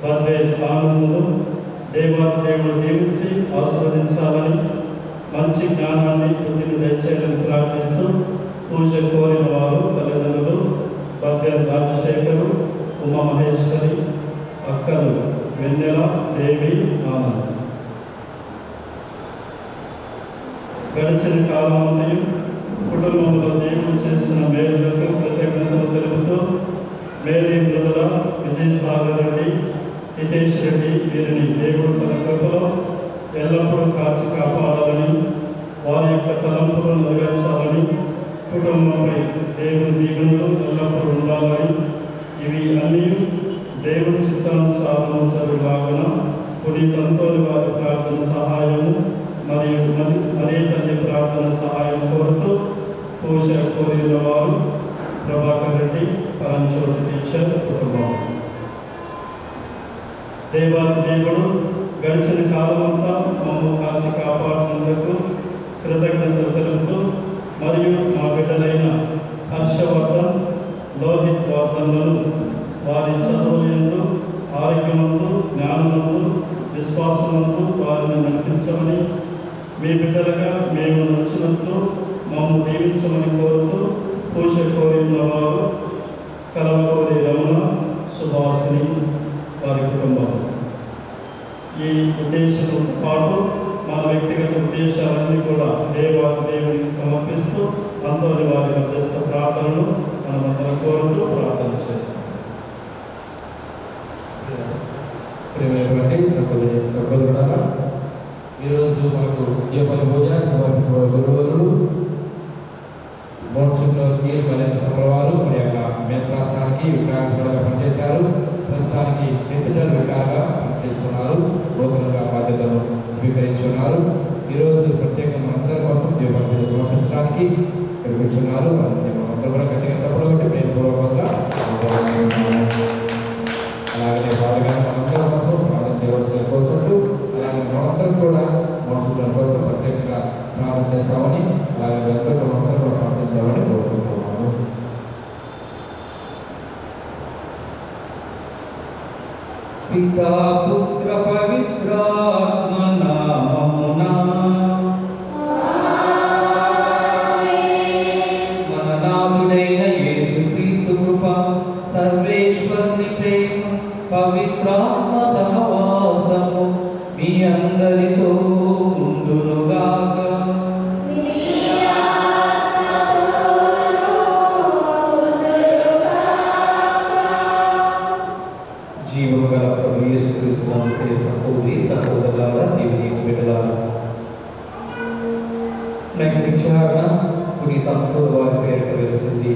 Birthday ఆనందంలో దేవుడు దీవించి ఆశీర్వదించాలని, మంచి జ్ఞానాన్ని బుద్ధిని దయచేయాలని ప్రార్థిస్తూ పూజ కోరిన వారు తల్లిదండ్రులు బర్త్డే రాజశేఖరు, ఉమామహేశ్వరి, అక్కలు వెన్నెల, దేవి, ఆనంద్. గడిచిన కాలంలో కుటుంబంలో దేవుడు చేసిన మేలులకు కృతజ్ఞతలు తెలుపుతూ మేరీ మృదుల, విజయసాగర్ రెడ్డి, హితేష్ రెడ్డి వీరిని దేవుడు తన కృపలో ఎల్లప్పుడూ కాచి కాపాడాలని, వారి యొక్క తలంపులను నెరవేర్చాలని, కుటుంబంపై దేవుని దీవెనలు ఎల్లప్పుడూ ఉండాలని, ఇవి అన్నీ దేవుని చిత్తానుసారం జరుగులాగున పునీతంతోని వారి ప్రార్థన సహాయము మరియు మరీ తల్లి ప్రార్థన సహాయం కోరుతూ పూజ కోరిన వారు ప్రభాకర్ రెడ్డి, పరంజ్యోతి టీచర్ కుటుంబం. దేవుడు గడిచిన కాలమంతా మమ్మల్ని కాచి కాపాడినందుకు కృతజ్ఞతలు తెలుపుతూ మరియు మా బిడ్డలైన హర్షవర్ధన్, లోహిత్ వర్ధన్లను వారి చదువులందు, ఆరోగ్యమందు, జ్ఞానమందు, విశ్వాసమందు వారిని నడిపించమని, మీ బిడ్డలుగా మేము నచ్చినట్లు మమ్మల్ని దీవించమని కోరుతూ పూజ కోరిన వారు కలవకోరి రమణ, సుభాషిని వారి కుటుంబం. ఈ ఉద్దేశంతో పాటు మన వ్యక్తిగత ఉద్దేశాలన్నీ కూడా దేవునికి సమర్పిస్తూ అంతటి వారి మధ్యస్థ ప్రార్థనను మనమందరం కోరుతూ ప్రార్థన చేద్దాం. సహోదరుడా, ఈరోజు మనకు ఉద్యోగ పూజ సమర్పించబడే గురువులు మోక్షంలో మరింత సమరవారు మన యొక్క మేత్రాస్థానానికి వికాసంగా పనిచేశారు. ప్రస్తుతానికి ఎత్తుడర్ వికారంగా పనిచేస్తున్నారు. నూతనంగా బాధ్యతను స్వీకరించున్నారు. ఈరోజు ప్రత్యేకంగా అందరి కోసం దీపావళి సమర్పించడానికి ఇక్కడికి వచ్చున్నారు. అందరూ కూడా గట్టిగా చెప్పడం నేను పూర్వకంగా అలాగే బాగా మనందరి కోసం ప్రార్థన చేయవలసిన కోరుకుంటూ, అలాగే మనందరం కూడా మనుషుల కోసం ప్రత్యేకంగా ప్రార్థన చేస్తామని, అలాగే అందరూ మనందరూ కూడా ప్రార్థించామని కోరుకుంటున్నాము. పితా పుత్ర పవిత్రాత్మ నామమున మన నాథుడైన యేసుక్రీస్తు కృప, సర్వేశ్వరుని ప్రేమ, పవిత్రాత్మ సహవాసము మీ అందరితో ఉండునుగాక. జీవము గల ప్రభు యేసుక్రీస్తు నందు సహోదరి సహోదరులారా, దేవుని బిడ్డలారా, విచారణ పునీతంతో వారి పేరు వెలిసింది.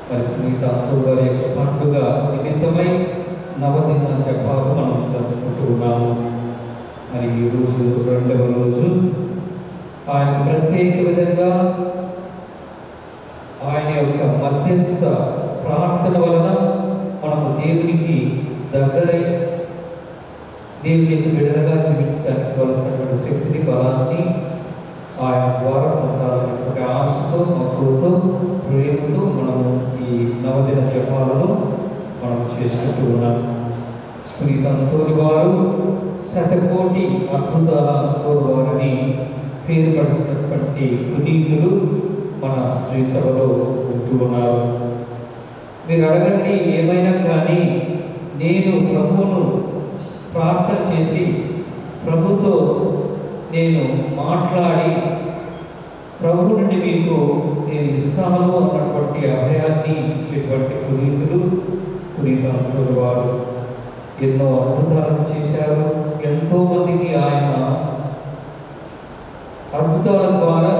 మరి పునీతంతో వారి యొక్క పండుగ నిమిత్తమై నవదిన జపాలు మనం జరుపుకుంటూ ఉన్నాము. మరి ఈ రోజు రెండవ రోజు ఆయన ప్రత్యేక విధంగా ఆయన యొక్క మధ్యస్థ ప్రార్థన వలన మనము దేవునికి దగ్గరై దేవునికి బిడ్డలుగా జీవించడానికి కావలసినటువంటి శక్తిని, బలాన్ని ఆయన ద్వారా పొందాలనేటువంటి ఆశతో, మక్కువతో, ప్రేమతో మనము ఈ నవదిన జపాలను మనం చేసుకుంటూ ఉన్నాం. పునీతంతోని వారు శతకోటి అద్భుతాలతో వారిని పేరుపడిచినటువంటి పునీతులు మన శ్రీ సభలో ఉంటూ ఉన్నారు. మీరు అడగండి, ఏమైనా కానీ నేను ప్రభువును ప్రార్థన చేసి ప్రభుతో నేను మాట్లాడి ప్రభు నుండి మీకు నేను ఇస్తాను అన్నటువంటి అభయాన్ని ఇచ్చేటువంటి పునీతులు పునీతంతులు వారు ఎన్నో అద్భుతాలను చేశారు. ఎంతో మందికి ఆయన అద్భుతాల ద్వారా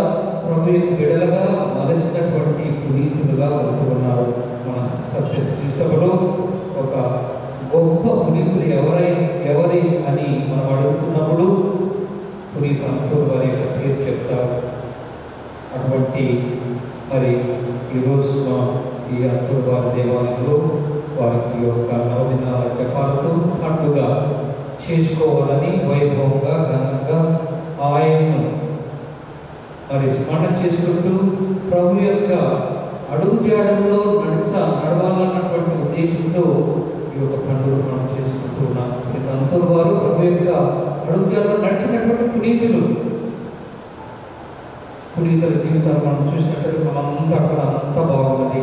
ప్రభు యొక్క బిడలుగా మలచినటువంటి పునీతులుగా ఉంటున్నారు. మన సత్య శ్రీ సభలో ఒక గొప్ప పునీతులు ఎవరి అని మనం అడుగుతున్నప్పుడు పునీతంతులు వారి యొక్క పేరు చెప్తారు. అటువంటి మరి ఈరోజు ఈ అంతుల వారి దేవాలయంలో వారికి యొక్క నవదినాల జపాలతో పండుగ చేసుకోవాలని వైభవంగా ఘనంగా ఆయన్ను మరి స్మరణ చేసుకుంటూ ప్రభు యొక్క అడుగు జాడల్లో నడవాలన్నటువంటి ఉద్దేశంతో ఈ యొక్క పండుగ మనం చేసుకుంటున్నాం. అందరూ వారు ప్రభు యొక్క అడుగుజాడలో నడిచినటువంటి పునీతుల జీవితాలు మనం చూసినట్టు మనంతా అక్కడ అంతా బాగుంది,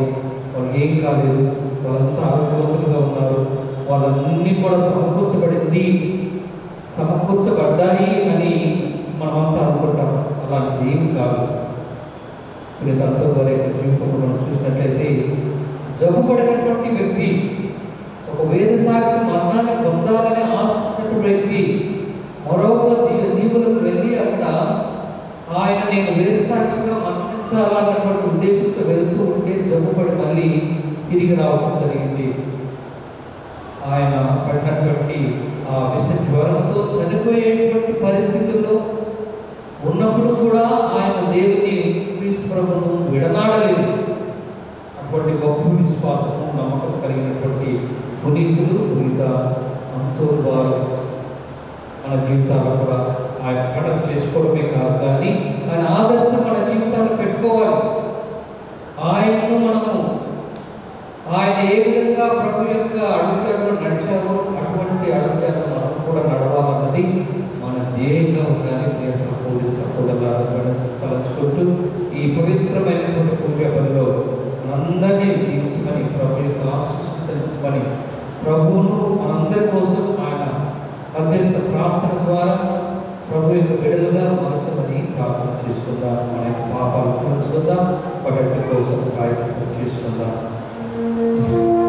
వాళ్ళకి ఏం కాలేదు, వాళ్ళంతా ఆరోగ్యవంతులుగా ఉన్నారు, వాళ్ళన్నీ కూడా సమకూర్చబడ్డాయి అని మనమంతా అనుకుంటాం. అలాంటిది ఏం కాదు. పునీతులంతా వారి యొక్క జీవితంలో మనం చూసినట్లయితే జబ్బుపడినటువంటి వ్యక్తి, ఒక వేద సాక్షి మరణాన్ని పొందాలని ఆశించినటువంటి వ్యక్తి మరొక దీవులకు వెళ్ళి అక్కడ ఆయన నేను వేద సాక్షిగా మరణించాలన్నటువంటి ఉద్దేశంతో వెళ్తూ ఉంటే జబ్బుపడి మళ్ళీ తిరిగి రావడం జరిగింది. ఆయన పడినటువంటి ఆ విష జ్వరంతో చనిపోయేటువంటి పరిస్థితుల్లో ఉన్నప్పుడు కూడా ఆయన దేవుని క్రీస్తు ప్రభువును విడనాడలేదు. అటువంటి గొప్ప విశ్వాసము నమ్మకం కలిగినటువంటి పునీత అంతోరు వారు మన జీవితాల్లో కూడా ఆయన కడప చేసుకోవడమే కాదు, కానీ ఆయన ఆదర్శం మన జీవితాల్లో పెట్టుకోవాలి. ఆయన్ను మనము ఆయన ఏ విధంగా ప్రభు యొక్క అడుగుజాడలో నడిచారో అటువంటి అడుగుజాడలో మనం కూడా నడవాలన్నది మన ధ్యేయంగా ఉండాలి. ప్రియ సహోదరులను తలంచుకుంటూ ఈ పవిత్రమైనటువంటి పూజా పనిలో మనందరినీ దీవించమని, ప్రభు యొక్క ఆశీస్సుని ప్రభువును మనందరి కోసం ఆయన మధ్యస్థ ప్రార్థన ద్వారా ప్రభు యొక్క బిడ్డలుగా మార్చమని ప్రార్థన చేసుకుందాం. మన యొక్క పాపాలు తెలుసుకుందాం, వాటి కోసం ప్రాయత్నం చేసుకుందాం. Amen.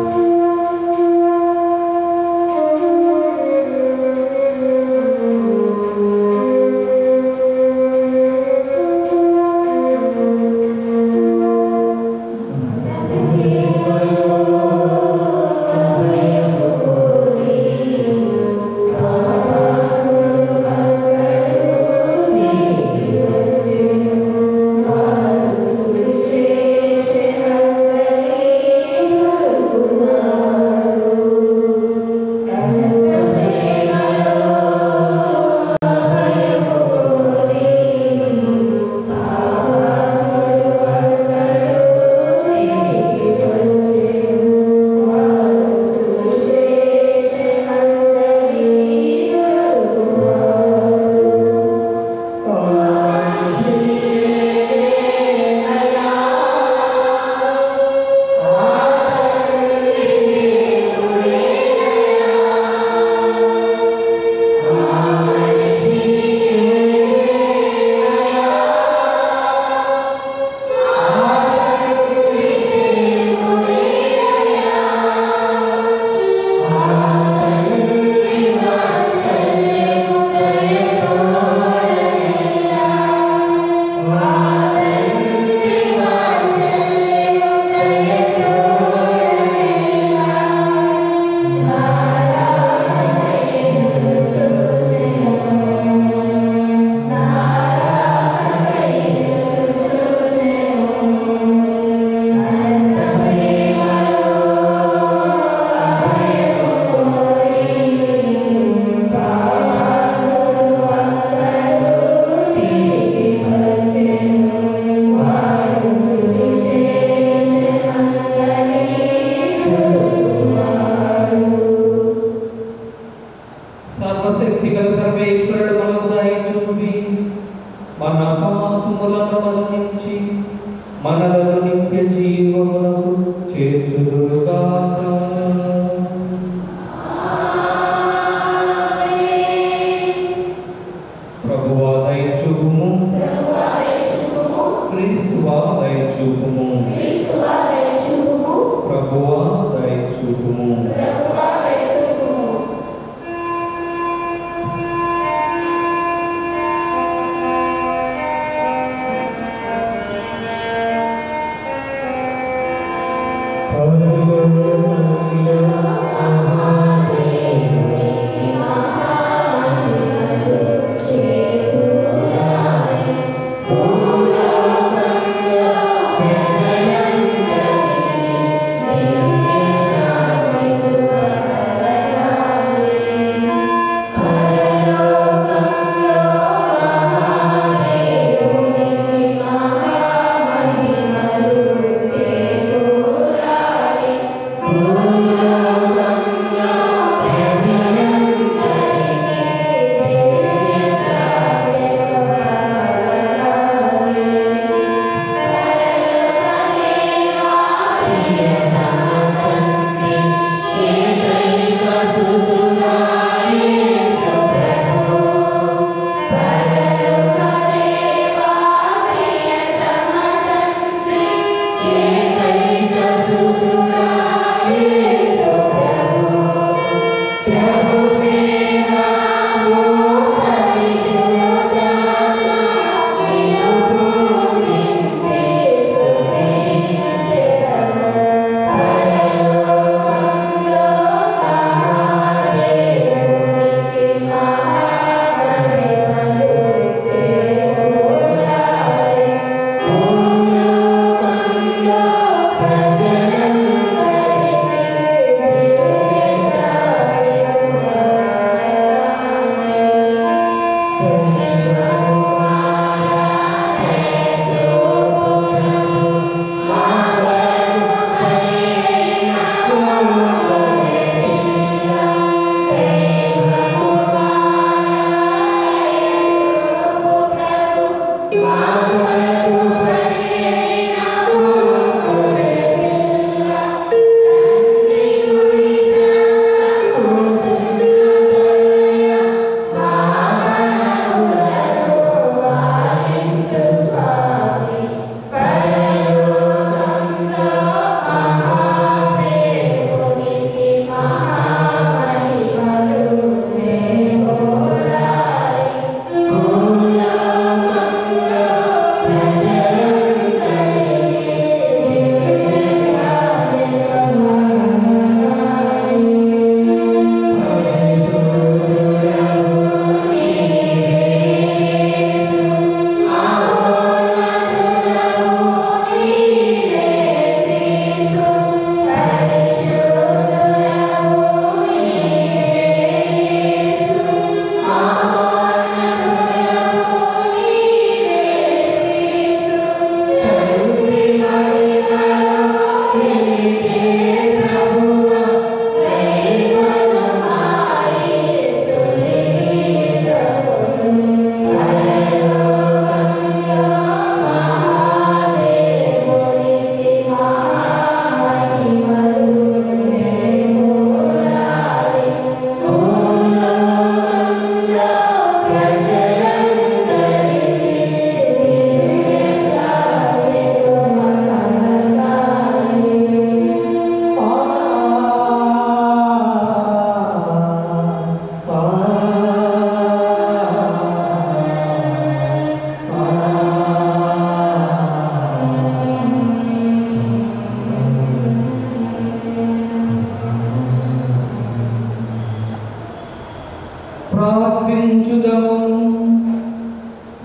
సమర్పించుదాము.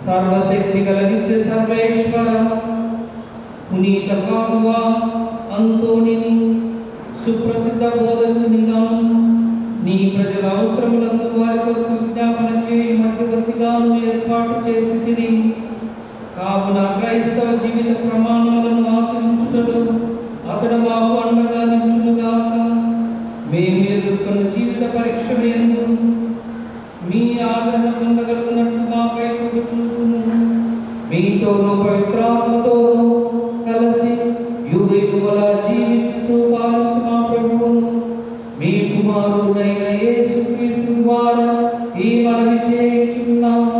సర్వశక్తి గల నిత్య సర్వేశ్వర పునీత పాదువ అంతోనిని సుప్రసిద్ధ బోధకునిగా నీ ప్రజల అవసరములను వారి కొరకు విజ్ఞాపన చేయి మధ్యవర్తిగాను ఏర్పాటు చేసి తిని కావున క్రైస్తవ జీవిత ప్రమాణాలను ఆచరించుటలో అతడు మాకు అండగా నిలుచునుగాక. మేము ఎదుర్కొన్న జీవిత పరీక్షలు ఎందు మీ ఆదరణ పొందగలుగునట్లు మాపై కృప చూపుము. మీతోనూ పవిత్రాత్మతోనూ కలిసి యుగయుగముల జీవించు పాలించు మా ప్రభువును మీ కుమారుడైన యేసుక్రీస్తు ద్వారా ఈ మనవి చేయుచున్నాము.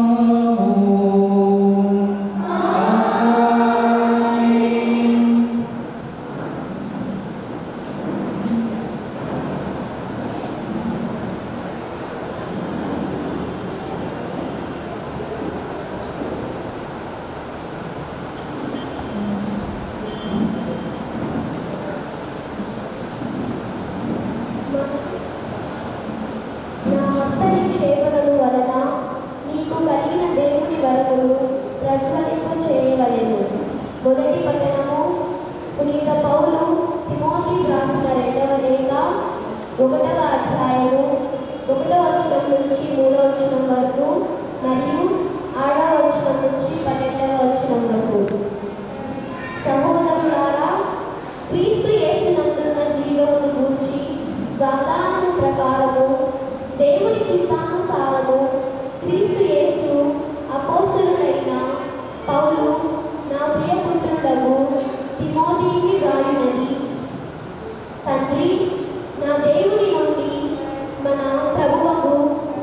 మొదటి పట్టణము పునీత పౌలు తిమోతికి రాసిన 2వ లేఖ 1వ అధ్యాయము 1వ వచనం నుంచి 3వ వచనం వరకు మరియు 6వ వచనం నుంచి 12వ వచనం వరకు. సహోదరులారా, క్రీస్తు యేసునందున్న జీవమును గూర్చి వాగ్దానము ప్రకారము దేవుని చిత్తానుసారము క్రీస్తు యేసు అపోస్తలుడైన పౌలు నా ప్రియపుత్రుడగు తిమోతికి వ్రాయునది. తండ్రి, నా దేవుని నుండి మన ప్రభువకు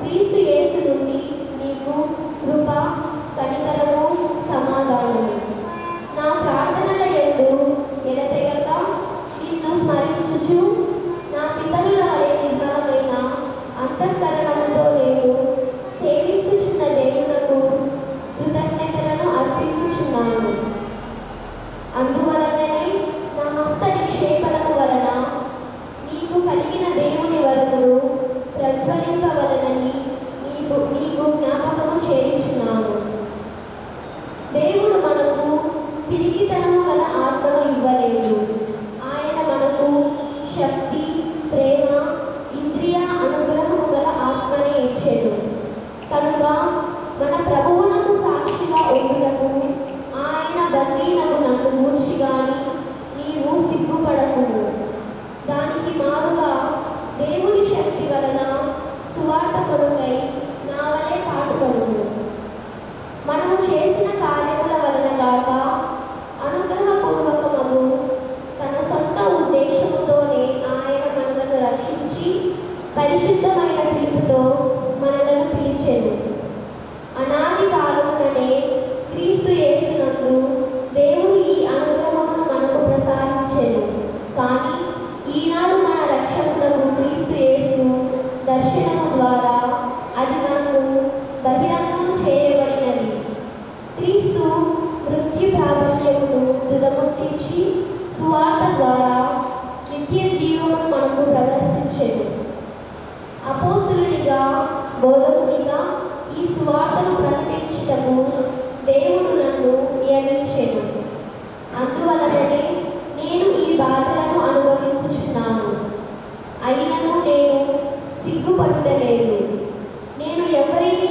క్రీస్తు యేసు నుండి నీకు కృప, కనికరము, సమాధానము. నా ప్రార్థనల యందు ఎడతెగక నిన్ను స్మరించుచు నా పితరుల వలె నిర్మలమైన అంతఃకరణముతో నేను సేవించుచున్న దేవునకు కృతజ్ఞతలను అర్పించుచున్నాను. అందువలననే నా హస్త నిక్షేపణము వలన నీకు కలిగిన దేవుని వరమును ప్రజ్వలింపవలనని నీకు జ్ఞాపకము చేయుచున్నాను. దేవుడు మనకు పిరికితనము గల ఆత్మను ఇవ్వలేదు. ఆయన మనకు శక్తి, ప్రేమ, ఇంద్రియ అనుగ్రహము గల ఆత్మని ఇచ్చెను. కనుక మన ప్రభువునకు సాక్షిగా ఉండుటకు ఆయన బందీనకు నన్ను గూర్చి గాని నీవు సిగ్గుపడకుము. దానికి మారుగా దేవుని శక్తి వలన సువార్త కొరకై నా వలె పాటుపడుము. మనము చేసిన కార్యముల వలన గాక అనుగ్రహపూర్వకమగు తన సొంత ఉద్దేశముతోనే ఆయన మనలను రక్షించి పరిశుద్ధమైన పిలుపుతో మనలను పిలిచెను. అనాది కాలముననే క్రీస్తు యేసునందు దేవుడు ఈ అనుగ్రహమును మనకు ప్రసాదించెను. కానీ ఈనాడు మన రక్షకుడగు క్రీస్తు యేసు దర్శనము ద్వారా అది మనకు బహిరంగము చేయబడినది. క్రీస్తు మృత్యు ప్రాబల్యమును తుదముట్టించి సువార్త ద్వారా నిత్య జీవమును మనకు ప్రదర్శించెను. అపోస్తలునిగా, బోధకునిగా ఈ సువార్తను ప్రకటించుటకు దేవుడు నన్ను నియమించెను. అందువలననే నేను ఈ బాధలను అనుభవించుచున్నాను. అయినను నేను సిగ్గుపడుటలేదు. నేను ఎవరిని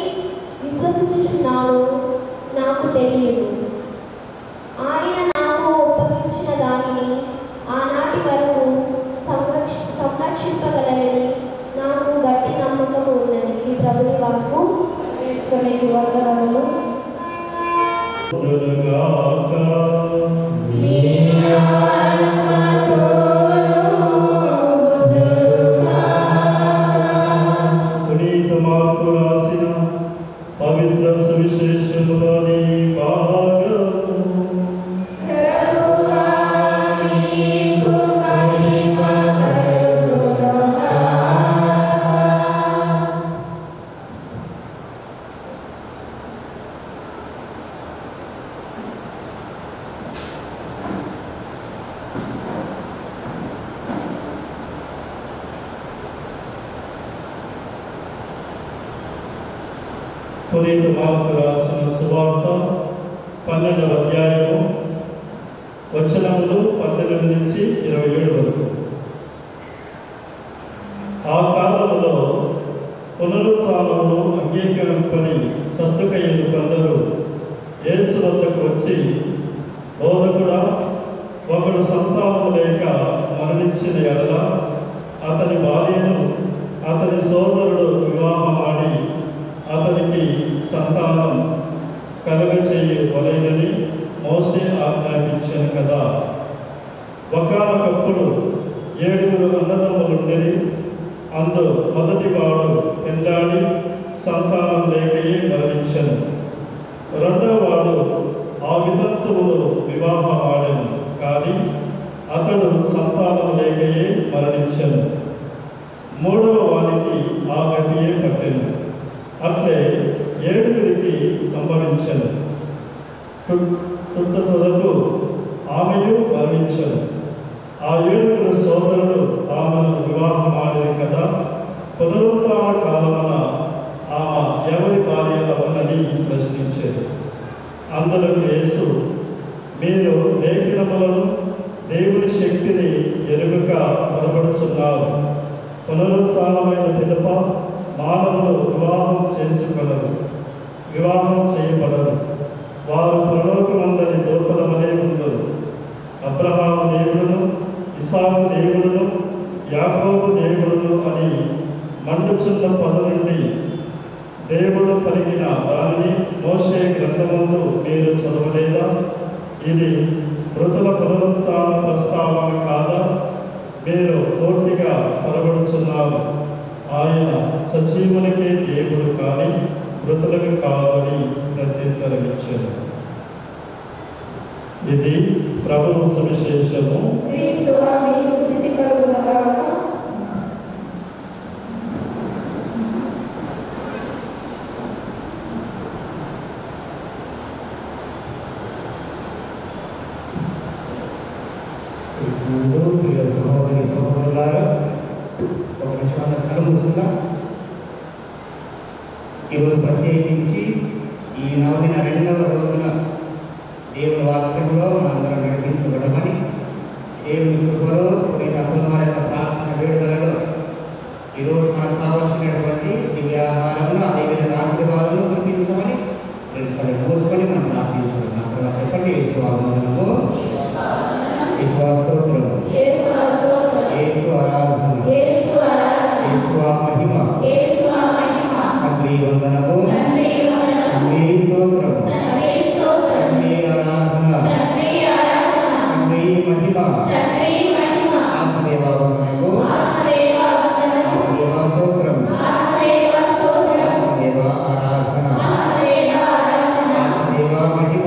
విశ్వసించుచున్నానో నాకు తెలియదు. ఆయన నాకు ఒప్పగించిన దానిని ఆనాటి వరకు సంరక్షింపగలరని నాకు గట్టి నమ్మకం ఉన్నది. ఈ ప్రభుని వాక్కు వేసుకునేది వర్గములు. పునీత మార్కు రాసిన పవిత్ర సువిశేషములోని భాగము. పునీత మార్కు రాసిన సువార్త 12వ అధ్యాయము వచనములు 18 నుంచి 27 వరకు. ఆ కాలంలో పునరుత్థానమును అంగీకరింపని సద్దుకయ్యులు కొందరు యేసు వద్దకు వచ్చి, బోధకుడా, ఒకడు సంతానము లేక మరణించిన ఎడల అతని భార్యను అతని సోదరుడు వివాహమాడి అతనికి సంతానం కలుగచేయవలెనని మోసే ఆజ్ఞాపించాను కదా. ఒకానొకప్పుడు 7 అన్నదమ్ములుండేది. అందు మొదటివాడు పెళ్ళాడి సంతానం లేకయే మరణించను. రెండవ వాడు ఆ వితంతువులు వివాహమాడెను, కానీ అతడు సంతానం లేకయే మరణించను. మూడవ వానికి ఆ గతియే పట్టెను. అట్లే 7 సంభవించను. తుదకు ఆమెయు మరణించను. ఆ 7 సోదరులు ఆమెను వివాహమాడేది కదా. పునరుత్థాన కాలమున ఆమె ఎవరి భార్య అవునని ప్రశ్నించేది. అందులకు యేసు, మీరు లేఖనములను దేవుని శక్తిని ఎరుగక పొరబడుచున్నారు. పునరుత్థానమైన పిదప మానవులు వివాహం చేయబడరు. వారు పరలోకమందరి దూతల వలె ఉండరు. అబ్రహాము దేవుడును, ఇసాకు దేవుడును, యాకోబు దేవుడును అని మండుచున్న పొద నుండి దేవుడు పలికిన దానిని మోషే గ్రంథమందు మీరు చదవలేదా? ఇది మృతుల పునరుత్థాన ప్రస్తావన కాదా? మీరు పూర్తిగా పొరబడుచున్నారు. ఆయన సజీవులకే దేవుడు కానీ మృతులకు కాదని ప్రత్యుత్తరమిచ్చారు. ఇది ప్రభువు సువిశేషము. ఈరోజు ప్రత్యేకించి ఈ నవదిన 2వ రోజున దేవుని వాక్యంలో మనందరం నడిపించబడమని, దేవుని కృపలో పునీత అప్పులవారి యొక్క ప్రార్థన వేడుదలలో ఈరోజు మనకు కావాల్సినటువంటి దివ్యాహారమును, అదేవిధంగా ఆశీర్వాదాలను కురిపించమని మోసుకొని మనం ప్రార్థించుకున్నాం. తర్వాత చెప్పండి, యేసువామనము, యేసుస్తోత్రము, యేసు ఆరాధన, యేసు మహిమ, తండ్రి వందనము, తండ్రి స్తోత్రము, తండ్రి ఆరాధన, తండ్రి మహిమ, ఆత్మదేవ వందనము, ఆత్మదేవ స్తోత్రము, ఆత్మదేవ ఆరాధన, ఆత్మదేవ మహిమ.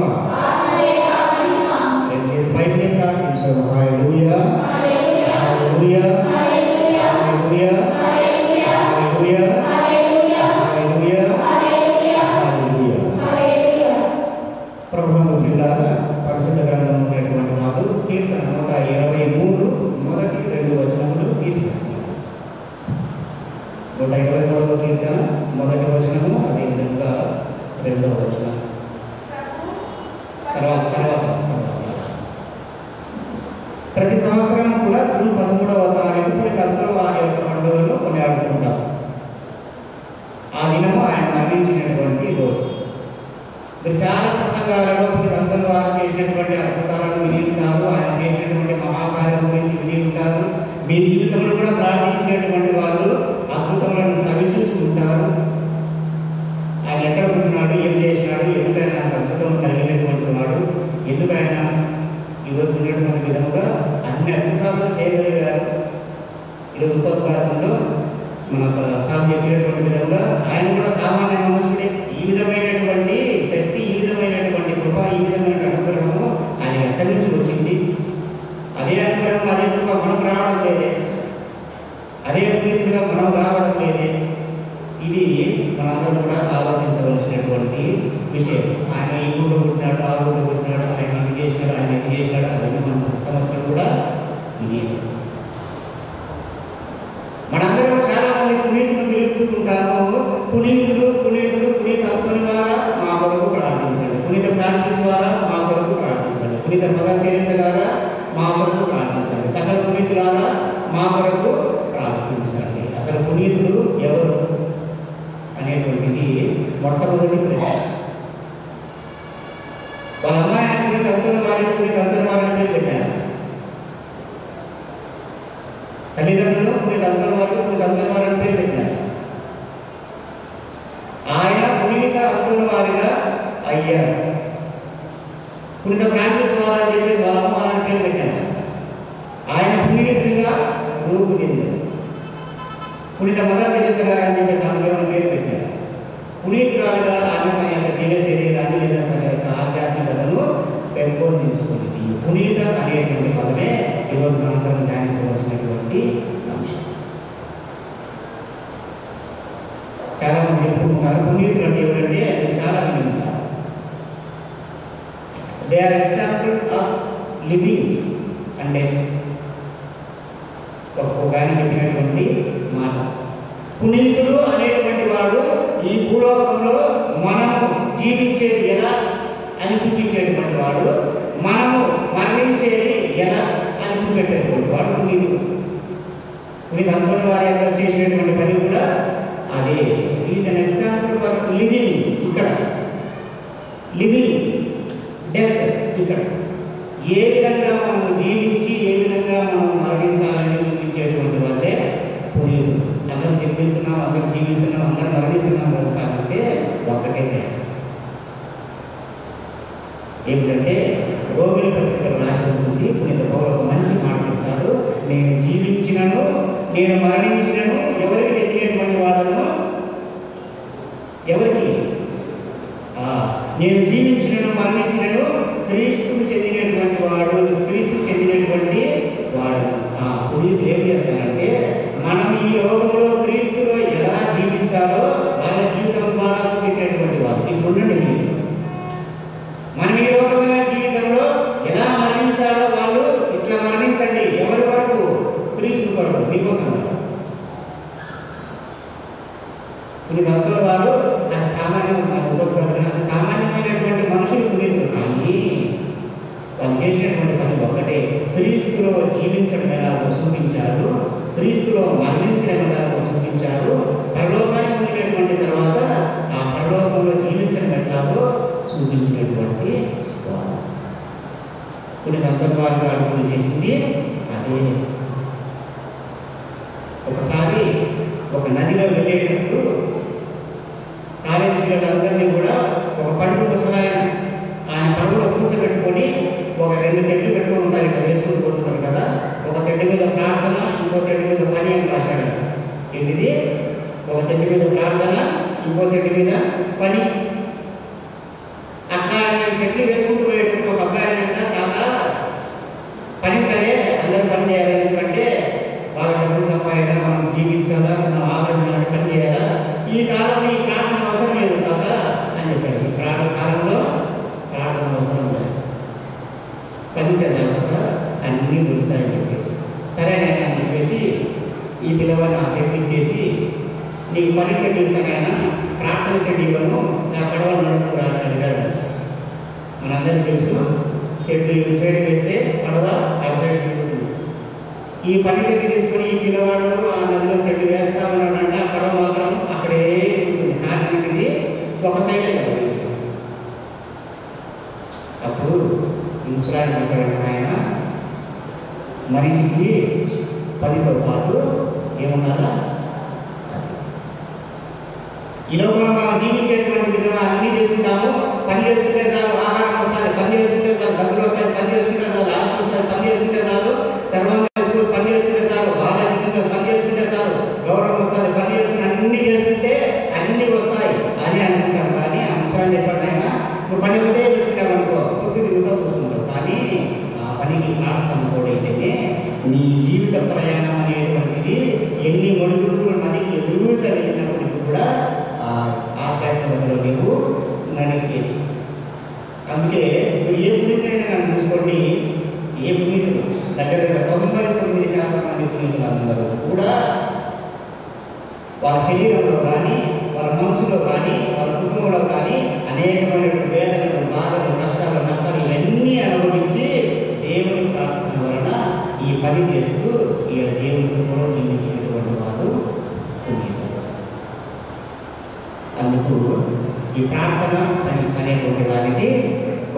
పైకి ప్రార్థించాము. హల్లెలూయా, హల్లెలూయా, హల్లెలూయా, హల్లెలూయా, హల్లెలూయా, హల్లెలూయా. ప్రభువును పిల్లారా, పరిశుద్ధ గ్రంథంలో ఉన్నటువంటి మాకు కీర్తన 123 మొదటి 2 వచనములు తీసుకుంటున్నాం. 123వ కీర్తన మొదటి వచనము, అదేవిధంగా 2వ వచనం. తర్వాత ప్రతి సంవత్సరం కూడా జూన్ 13వ తారీఖు పునీత అప్పులవారి యొక్క పండుగను కొనియాడుతుంటాం. ఆ దినము ఆయన మరణించినటువంటి రోజు. మీరు చాలా ప్రసంగాలలో పునీత అప్పులవారు చేసినటువంటి అద్భుతాలను విని ఉంటారు. ఆయన చేసినటువంటి మహాకార్యం గురించి విని ఉంటారు. మీ జీవితంలో కూడా ప్రార్థించినటువంటి వాళ్ళు అద్భుతములను చవిచూసి ఉంటారు. ఆయన ఎక్కడ ఉంటున్నాడు, ఏం చేసినాడు, ఎందుకైనా నాకు అద్భుతం కలిగినటువంటి వాడు, ఎందుకైనా ఈరోజు ఉన్నటువంటి విధంగా అన్ని అద్భుతాలను చేయగలిగారు. ఈరోజు ఉపోద్ఘాతంలో మన సాగు చెప్పినటువంటి విధంగా ఆయన కూడా సామాన్య మనుషుడే. ఈ విధమైనటువంటి శక్తి, ఈ విధమైనటువంటి కృప, ఈ విధమైన అనుగ్రహము ఆయన ఎక్కడి నుంచి వచ్చింది? అదే అనుగ్రహం, అదే కృప మనకు రావడం లేదే, అదే రీతిగా మనం రావడం లేదే. ఇది మనందరూ కూడా ఆలోచించవలసినటువంటి విషయం. ఆయన ఈ ఊళ్ళో పుట్టినాడు, ఆ ఊళ్ళో పుట్టినాడు, ఆయన ఇది చేసినాడు, ఆయన ఇది చేసినాడు, అవన్నీ మన సంవత్సరం కూడా ఇది. మనందరం చాలా మంది పునీతులు పిలుస్తుంటాము. పునీతులు పునీతులు పునీత అప్పుల మొట్టమొదటి ప్రశ్న. వాళ్ళ అమ్మాయి పునీత అంతోని వారిని పేరు పెట్టారు. తల్లిదండ్రులు పునీత అంతోని వారిని పేరు పెట్టారు. ఆయన పునీత అంతోని వారిగా అయ్యారు. పునీత ఫ్రాన్సిస్ వారు అని చెప్పేసి వాళ్ళ అమ్మ వాళ్ళని పేరు పెట్టారు. ఆయన పునీతుడిగా రూపుదిద్దారు. పునీత మదర్ తెరెసా గారు అని చెప్పేసి ఆమె పేరు పెట్టారు. పునీతురాలుగా ఆమె తన యొక్క దివ్య శరీరాన్ని లేదా తన యొక్క ఆధ్యాత్మికతను పెంపొందించుకుంది. పునీత అనేటువంటి పదమే ఈరోజు మనందరం ధ్యానించవలసినటువంటి అంశం. చాలా మంది చెప్పుకుంటారు పునీతులు అంటే ఎవరంటే చాలా మంది ఉంటారు. They are examples of living అంటే ఒక్కొక్కని చెప్పినటువంటి మాట. పునీతుడు అనేటువంటి వాడు ఈ భూలోకంలో మనము జీవించేది ఎలా అని చూపించేటువంటి వాడు, మనము మరణించేది ఎలా అని చూపెట్టేటువంటి వాడు పునీతుడు. పునీత అంతోని వారి యొక్క చేసేటువంటి పని కూడా అదే. Is an example for living. ఇక్కడ లివింగ్, డెత్ ఇక్కడ ఏ విధంగా మనం జీవించి ఏ విధంగా మనం మరణించాలని చూపించేటువంటి వాళ్ళే పునీతుడు. అందరం జన్మిస్తున్నాం, అందరం జీవిస్తున్నాం, అందరం మరణిస్తున్నాం తెలుసా అంటే ఒకటే ఏమిటంటే రోగుల పత్రిక రాసి ఉంటుంది. పునీత పౌలు ఒక మంచి మాట చెప్తాడు. నేను జీవించినను నేను మరణించినను ఎవరికి చెందినటువంటి వాడను? ఎవరికి? నేను జీవించినను మరణించినను క్రీస్తుకు చెందినటువంటి వాడు, క్రీస్తుకు చెందినటువంటి వాడు. పునీతులు ఏం చేస్తారంటే మనం ఈ లోకంలో క్రీస్తులో ఎలా జీవించాలో వాళ్ళ జీవితం ద్వారా చూపించేటువంటి వాడు. ఇప్పుడు ఉండండి, మనం ఈ లోకమైన జీవితంలో ఎలా మరణించాలో వాళ్ళు ఇట్లా మరణించండి. ఎవరి వరకు? క్రీస్తు వరకు, మీకోసం. కొన్ని సంవత్సరాల వారు అది అది సామాన్యమైనటువంటి మనుషులు పునీతులు. కానీ వాళ్ళు చేసినటువంటి పని ఒకటే, క్రీస్తులో జీవించడం ఎలాగో చూపించారు, క్రీస్తులో మరణించడం ఎలాగో చూపించారు, పరలోకానికి పొందినటువంటి తర్వాత ఆ పరలోకంలో జీవించడం ఎట్లాగో చూపించినటువంటి వారు. కొన్ని సందర్భాలు అడుగులు చేసింది అదే. ఒకసారి ఒక నదిలో వెళ్ళేటప్పుడు కాలేజీ పిల్లలందరినీ కూడా ఒక పండు ముసలాయన ఆయన పండుగలో కూర్చోబెట్టుకొని ఒక 2 తెడ్లు పెట్టుకొని ఉంటారు, ఇక్కడ వేసుకుని పోతున్నారు కదా. ఒక తెడ్డు మీద ప్రార్థన, ఇంకో తెడ్డు మీద పని అని రాశాడు. ఏంటిది? ఒక తెడ్డు మీద ప్రార్థన, ఇంకో తెడ్డు మీద పని. అట్లా తెడ్లు వేసుకుంటూ పోయేటప్పుడు ఒక అబ్బాయి అంట, తాత పని సరే అందరూ పని చేయాలి, ఎందుకంటే వాళ్ళ డబ్బులు సంపాదించాలా, మనం జీవించాలా, మనం ఆలోచన పని చేయాలా, ఈ కాలంలో ఈ ప్రార్థన అవసరం లేదు తాత అని చెప్పాడు. ఈ కాలంలో ప్రార్థన అవసరం లేదు, పని చేయాలి, అన్నీ దొరుకుతాయని చెప్పేసి సరే అని చెప్పేసి ఈ పిల్లవాడిని ఆ తెప్పించేసి నీకు పని తెప్పిస్తానైనా ప్రార్థన తెడ్డివ్వను, నా పడవ నడుపురా అని అడిగాడు. మనందరికీ తెలుసు, తెడ్డు ఇటు సైడ్ వేస్తే పడవ అటు సైడ్ తిరుగుతుంది. ఈ పని తెడ్డి తీసుకుని ఈ పిల్లవాడు ఆ నదిలో తెడ్డు వేస్తామన్నాడంటే ఆ పడవ మాత్రం అక్కడే తిరుగుతుంది. నాటిది ఒక సైడే కదా వేస్తుంది. అప్పుడు ముసలాన్ని చెప్పాడు ఆయన, మనిషికి పనితో పాటు ఏమన్నారా? ఈ లోకంలో మనం జీవించేటువంటి విధంగా అన్నీ చేసుకుంటాము. పని చేసుకుంటే చాలు, ఆహారం వస్తుంది, పని చేసుకుంటే చాలు, డబ్బులు వస్తాయి, పని చేసుకుంటే చాలు, ఆస్తి వస్తుంది, పని చేసుకుంటే చాలు, సర్వంగా చేసుకుని పని చేసుకుంటే చాలు, బాగా జీవితం పని చేసుకుంటే చాలు, గౌరవం వస్తుంది, పని చేసుకుని అన్నీ చేసుకుంటే అన్నీ వస్తాయి అని అనుకుంటాం. కానీ ఆ అంశాన్ని ఎప్పుడైనా నువ్వు పని ఉంటే పెట్టుకున్నావు అనుకో, చుట్టూ తిరుగుతూ కూర్చుంటావు. కానీ ఆ పనికి ప్రార్థన తోడైతేనే నీ జీవిత ప్రయాణం అనేటువంటిది ఎన్ని మడుగులు నదికి ఎదురు జరిగినప్పటికీ కూడా ఆధ్యాత్మికతలో నీవు నడిచేది. అందుకే మీరు ఏ పునీతులైనా కానీ చూసుకోండి, ఏ పునీతులు దగ్గర 99% మంది పునీతులు అందరూ కూడా వాళ్ళ శరీరంలో కానీ, వాళ్ళ మనసులో కానీ, వాళ్ళ కుటుంబంలో కానీ అనేకమైనటువంటి వేదనలు, బాధలు, నష్టాలు ఇవన్నీ అనుభవించి దేవుని ప్రార్థన వలన ఈ పని చేస్తూ ఈ దేవుని కూడా జీవించినటువంటి వారు పునీతులు. అందుకు ఈ ప్రార్థన అనేటువంటి దానికి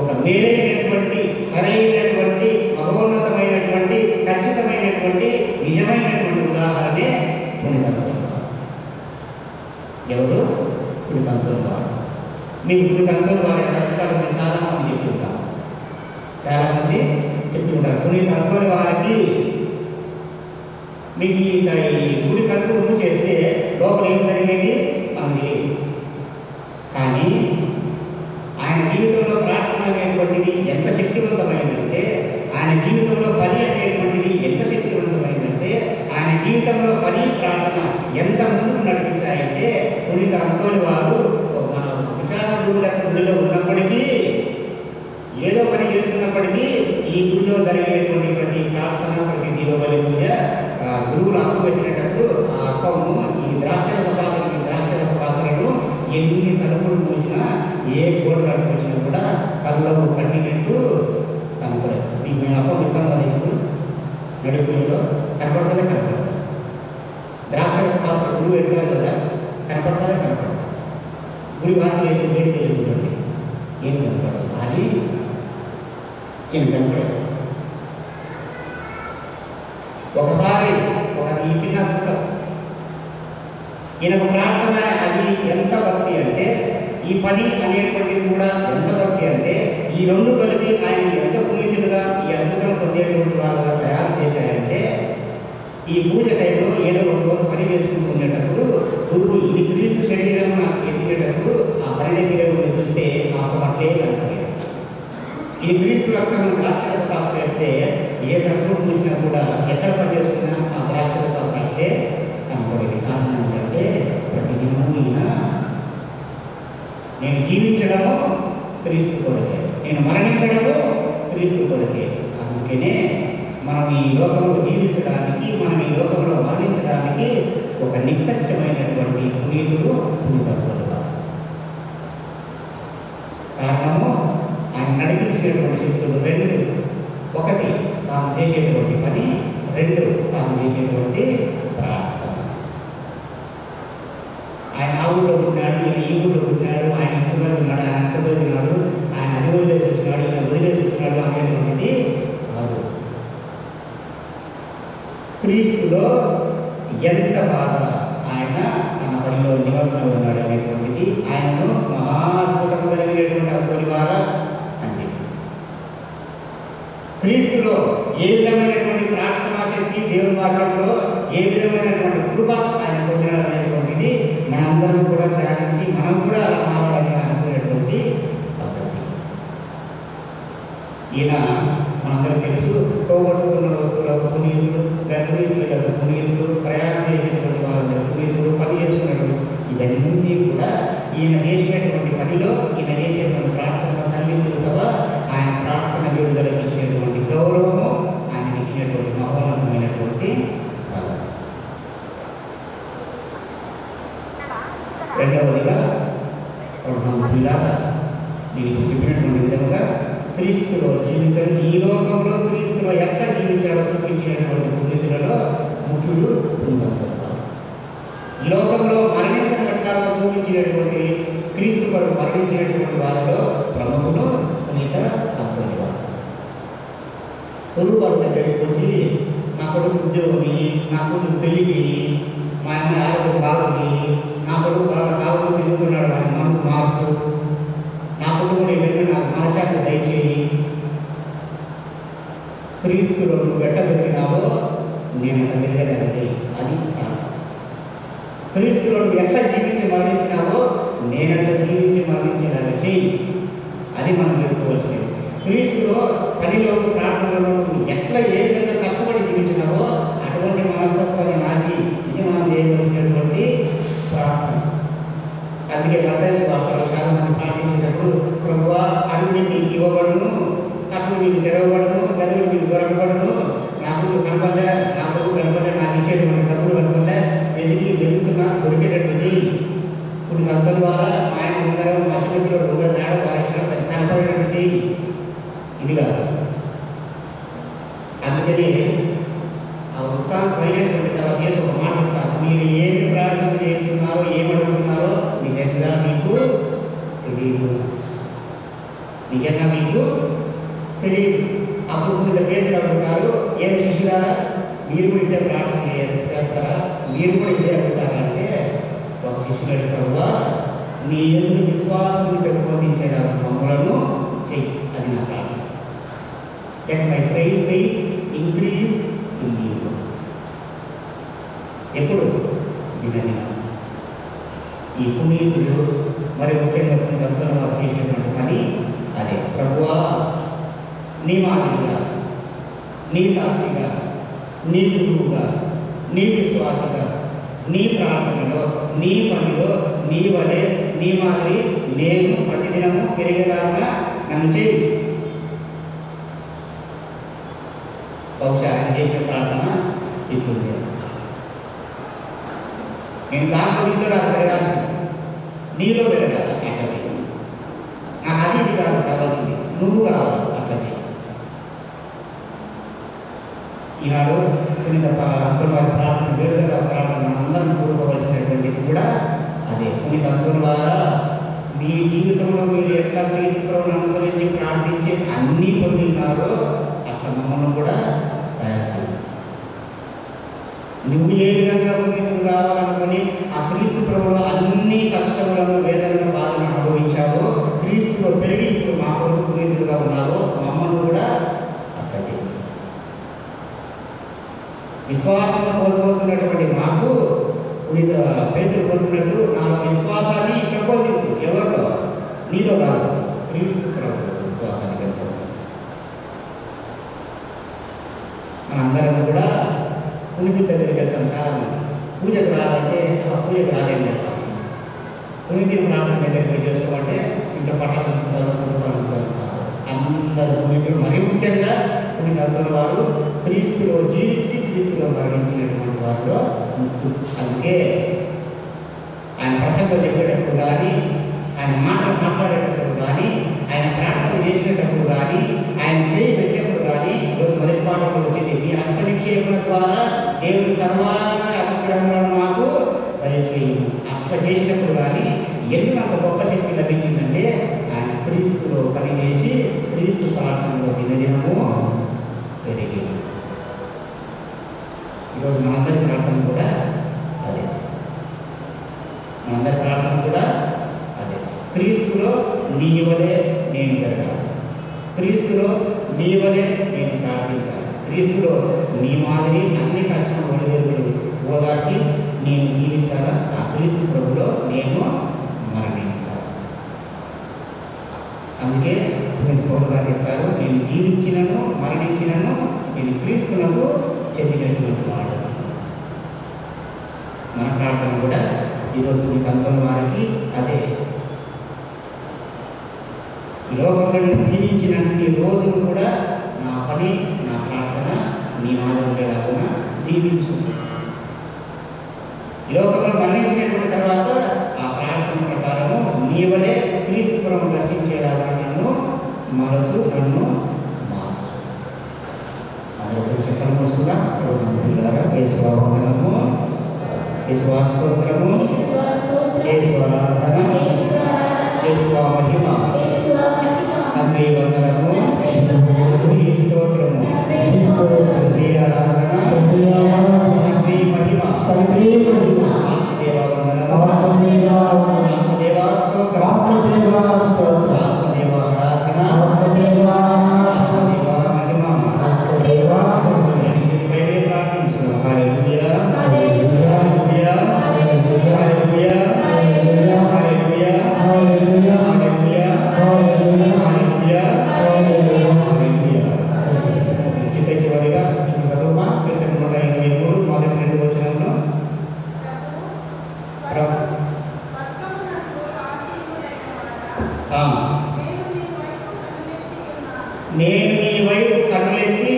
ఒక మేలైనటువంటి సరైనటువంటి మహోన్నతమైనటువంటి ఖచ్చితమైనటువంటి నిజమైనటువంటి ఉదాహరణే పుణ్యతంత్రం. ఎవరు? పుణ్యతంత్రం వారు. మీకు పుణ్యతంత్రం వారి అధికారులు మీరు చాలామంది చెప్పి ఉంటారు, చాలామంది చెప్పి ఉంటారు. పుణ్యతంత్రం వారికి మీకు ఈ గుడి కనుక చేస్తే లోపల ఏం జరిగేది మనది. కానీ ఆయన జీవితంలో ప్రార్థన అనేటువంటిది ఎంత శక్తివంతమైందంటే, ఆయన జీవితంలో పని అనేటువంటిది ఎంత శక్తివంతమైందంటే, ఆయన జీవితంలో పని ప్రార్థన ఎంత ముందుకు నడిపించాయంటే, పునీత అంతోని వారు మన గుడిలో ఉన్నప్పటికీ, ఏదో పని చేస్తున్నప్పటికీ ఈ గుడిలో జరిగేటువంటి ప్రతి ప్రార్థన, ప్రతి దీపబలి పూజ గురువులు అప్పు వేసినప్పుడు ఆ అప్పము ఈ ద్రాక్షరస పాత్రలను ఎన్ని తలుపులు మూసినా, ఏ గోడ నడిపించినా కూడా కళ్ళకు పట్టినట్టు కనపడదు. మీకు మేము అప్పం ఇస్తాం కదా, ఇప్పుడు నడుపులో కనపడుతుందే కనపడదు. ద్రాక్షరస పాత్ర గురువు ఎడతారు కదా, కనపడుతుందే కనపడదు. గుడి వారికి వేసి వేడి తెలియదు, ఏం కనపడదు. కానీ ఏం కనపడదు. ఒకసారి ఈ చిన్న అద్భుతం, ఈయనకు ప్రార్థన అది ఎంత భక్తి అంటే, ఈ పని అనేటువంటిది కూడా ఎంత భక్తి అంటే, ఈ రెండు కలిపి ఆయన ఎంత పుణ్యతులుగా ఈ అద్భుతం పొందేటువంటి వాళ్ళుగా తయారు చేశారంటే, ఈ పూజ టైంలో ఏదో ఒక రోజు పని చేసుకుంటునేటప్పుడు గురువు ఇది క్రీస్తు శరీరం నాకు ఎత్తినేటప్పుడు ఆ పని దగ్గర చూస్తే నాకు అట్లే కనపడేది. ఇది క్రీస్తు రక్తం ద్రాక్షరస పాత్ర పెడితే ఏ తక్కువ చూసినా కూడా ఎక్కడ పనిచేస్తున్నా ఆ ద్రాక్షరస పాత్ర అంటే కనపడేది. కారణం ఏంటంటే, ప్రతి దినము నేను జీవించడము క్రీస్తు కొరకే, నేను మరణించడము క్రీస్తు కొరకే. అందుకనే మనం ఈ లోకంలో జీవించడానికి, మనం ఈ లోకంలో మరణించడానికి ఒక నిక్కచ్చమైనటువంటి పునీతుడు పుణ్యతత్వులు. కారణము ఆయన నడిపించినటువంటి శక్తులు రెండు: ఒకటి తాను చేసేటువంటి పని, రెండు తాను చేసేటువంటి ప్రార్థన. ఆయన ఆ ఊళ్ళో ఉన్నాడు, ఈయన ఈ ఊళ్ళో ఉన్నాడు, ఆయన ఇంత చదువుతున్నాడు, ఆయన అంత చదువుతున్నాడు, ఆయన అది వదిలేసి వచ్చినాడు, ఈయన వదిలేసి వచ్చినాడు అనేటువంటిది కాదు. క్రీస్తులో ఎంత బాగా ఆయన తన పనిలో నిమగ్నం ఉన్నాడు అనేటువంటిది ఆయనను మహా అద్భుతం కలిగినటువంటి అంతోని వార అంటే. క్రీస్తులో ఏ విధమైనటువంటి ప్రార్థనా శక్తి, దేవుని వాక్యంలో ఏ విధమైనటువంటి కృప ఆయన పొందినాడు అనేటువంటిది మనందరం కూడా ధ్యానించి మనం కూడా అలా మారాలని అనుకునేటువంటి పద్ధతి. ఈయన మనందరికీ తెలుసు, పోగొట్టుకున్న వస్తువులకు పునీతుడు, గర్భిణీ స్త్రీలకు పునీతుడు, ప్రయాణం చేసేటువంటి వాళ్ళకు పునీతుడు, పని చేసుకున్నటువంటి ఇవన్నీ కూడా ఈయన చేసినటువంటి పనిలో, ఈయన చేసేటువంటి ప్రార్థన తల్లి సభ ఆయన ప్రార్థన విడుదలకు ఇచ్చినటువంటి గౌరవము, ఆయన ఇచ్చినటువంటి మహోన్నతమైనటువంటి స్థలం. రెండవదిగా పిల్లగా నేను చెప్పినటువంటి విధంగా క్రీస్తులో జీవించడం, ఈ లోకంలో క్రీస్తులో ఎట్లా జీవించాలో చూపించినటువంటి పుణ్యతులలో ముఖ్యుడు పుణ్యతంత్రుడు. ఈ లోకంలో మరణించిన రకాలుగా చూపించినటువంటి క్రీస్తు కొరకు మరణించినటువంటి వారిలో ప్రముఖుడు పునీత తంత్రుడు. తొలుగు వారి దగ్గరికి వచ్చి, నా కొడుకు ఉద్యోగం ఇయ్యి, నా కొడుకు పెళ్లికి, మా అమ్మ ఆరోగ్యం బాగుంది, నా కొడుకు బాగా కావాలి తిరుగుతున్నాడు, ఆయన మనసు మార్చు, నా కుటుంబంలో ఇవన్నీ నాకు మనశాన్ని దయచేయి, క్రీస్తులో నువ్వు ఎట్ట దొరికినావో నేను అట్లా వెళ్ళగలిగేది. అది క్రీస్తులో నువ్వు ఎట్లా జీవించి మరణించినావో నేనట్లా జీవించి మరణించేలాగా చెయ్యి. అది మనం పెట్టుకోవాల్సింది. క్రీస్తులో పనిలో, ప్రార్థనలో నువ్వు ఎట్లా ఏ విధంగా కష్టపడి జీవించినావో అటువంటి మనస్తత్వాన్ని నాకి, ఇది మనం చేయవలసినటువంటి ప్రార్థన. అందుకే మత్తయి వార్తలో చాలా మంది ప్రార్థించేటప్పుడు, ప్రభువా అడుగుని మీకు ఇవ్వబడును, తప్పుడు మీకు తెరవబడును, గదులు మీకు దొరకబడును, నాకు కనపడలే, నా కొడుకు కనపడలే, నాకు ఇచ్చేటువంటి డబ్బులు కనపడలే, వెతుకుతున్నా దొరికేటటువంటి ఇప్పుడు సంస్థల ద్వారా ఆయన ముందర మసీదులో ముందర మేడ వారేసినట్టు కనపడేటువంటి ఇది కాదు. అందుకని ఆ వృత్తాంతమైనటువంటి తర్వాత చేసి ఒక మాట, మీరు ఏమి ప్రార్థన చేస్తున్నారో, ఏమి అడుగుతున్నారో నిజంగా మీకు నిజంగా మీకు తెలియదు. అప్పుడు పునీత పేతురు అడుగుతారు, ఏం శిష్యులారా మీరు కూడా ఇదే ప్రార్థన చేస్తారా, మీరు కూడా ఇదే అడుగుతారా అంటే ఒక శిష్యుడు అడుగుతారుగా, నీ యందు విశ్వాసం పెంపొందించేలా మమ్మలను చెయ్యి, అది నా ప్రార్థన. Let my faith increase in you. ఎప్పుడు దినదిన ఈ పునీతులు మరి ముఖ్యంగా సంవత్సరం చేసినటువంటి పని అదే. ప్రభువా, నీ మాదిరిగా, నీ సాక్షిగా, నీ గురువుగా, నీ విశ్వాసగా, నీ ప్రార్థనలో, నీ పనిలో, నీ వలె, నీ మాదిరి నేను ప్రతిదినము పెరిగేలాగా నన్ను చేయి. బహుశా ఆయన చేసిన ప్రార్థన ఇప్పుడు నేను దాంట్లో ఇంట్లో కాదు పెరగాల్సింది, నీలో పెరగాలి. అట్లా నాకు అది ఇది కాదు కావాల్సింది, నువ్వు కావాలి. అట్లా ఈనాడు పునీత అంతులవారి ప్రార్థన, వేడుదల ప్రార్థన అందరం కోరుకోవాల్సినటువంటిది కూడా అదే. పునీత అంతులవారా, మీ జీవితంలో మీరు ఎట్లా క్రీస్తులను అనుసరించి ప్రార్థించి అన్నీ పొందినారో అట్లా మమ్మల్ని కూడా తయారు చేయాలి. నువ్వు ఏ విధంగా పునీతులు కావాలనుకుని ఆ క్రీస్తు ప్రభువులో అన్ని కష్టములను, వేదనలను, బాధలను అనుభవించావో, క్రీస్తులో పెరిగి ఇప్పుడు మా కొరకు పునీతులుగా ఉన్నావో మమ్మల్ని కూడా అట్లా చేయాలి. విశ్వాసంగా కోల్పోతున్నటువంటి మాకు పునీత పేతురు కోరుకున్నట్టు నా విశ్వాసాన్ని పెంపొందించు. ఎవరిలో? నీలో కాదు, క్రీస్తు ప్రభు విశ్వాసాన్ని పెంపొందించు. మనందరం కూడా పునీతుల దగ్గరికి వెళ్తాం. చాలా పూజకు రావాలంటే పూజకు రాలేం చేస్తాం. పునీతులు ప్రార్థన దగ్గరికి చేసుకోమంటే ఇంట్లో పట్టాలు అందరూ పునీతులు, మరీ ముఖ్యంగా పునీత అంతులవారు క్రీస్తులో జీవించి క్రీస్తులో మరణించినటువంటి వారిలో. అందుకే ఆయన ప్రసంగం చెప్పేటప్పుడు కానీ, ఆయన మాటలు మాట్లాడేటప్పుడు కానీ, ఆయన ప్రార్థన చేసేటప్పుడు కానీ, ఆయన చేయి పెట్టేటప్పుడు కానీ, ఈరోజు మొదటి పాఠంలో వచ్చింది, మీ హస్త నిక్షేపణ ద్వారా దేవుని సర్వాంగ అనుగ్రహములను మాకు దయచేయము. అట్లా చేసినప్పుడు కానీ ఎందుకు అంత గొప్ప శక్తి లభించిందంటే ఆయన క్రీస్తులో పనిచేసి క్రీస్తు ప్రార్థనలో దినదినము పెరిగింది. ఈరోజు మనందరి ప్రార్థన కూడా అదే. మనందరి ప్రార్థన కూడా అదే. క్రీస్తులో నీ వలె నేను పెరగాలి, క్రీస్తులో నీ వలె నేను ప్రార్థించాలి, క్రీస్తులో నీ మాదిరి అన్ని కష్టం ఒడిదొడుగులు ఓదార్చి నేను జీవించాలా, ఆ క్రీస్తు ప్రభులో నేను మరణించాలి. అందుకే పౌలు గారు చెప్పారు, నేను జీవించినను మరణించినను నేను క్రీస్తునకు చెందినటువంటి వాడు. మన ప్రార్థన కూడా ఈరోజు మీ సంతం వారికి అదే. ఈ లోకంలో నేను జీవించినన్ని రోజులు కూడా నా పని, నా ప్రార్థన నీ మాదిరిగా దీవించు. ఈ లోకంలో మరణించినటువంటి తర్వాత ఆ ప్రార్థన ప్రకారము నీ వలె క్రీస్తుపురం దర్శించేలాగా నన్ను మనసు, నన్ను మార్చు. అందరూ చెప్పడం వస్తుందా? యేసువాహనము, యేసువాస్తోత్రము, యేసువారాధన, యేసువా మహిమ, తండ్రి వందనము, నీ స్తోత్రము, నీ ఆరాధన, తండ్రి మహిమ, ఆత్మదేవ వందనము, ఆత్మదేవ స్తోత్రం, ఆత్మదేవ ఆరాధన, ఆత్మదేవ మహిమ, ప్రార్థించును. హల్లెలూయా, హల్లెలూయా, హల్లెలూయా, హల్లెలూయా, హల్లెలూయా, హల్లెలూయా, హల్లెలూయా, హల్లెలూయా. చివరిగా చదువుమా కీర్తన 123 మొదటి 2 వచనంలో నేను నీ వైపు కన్నులెత్తి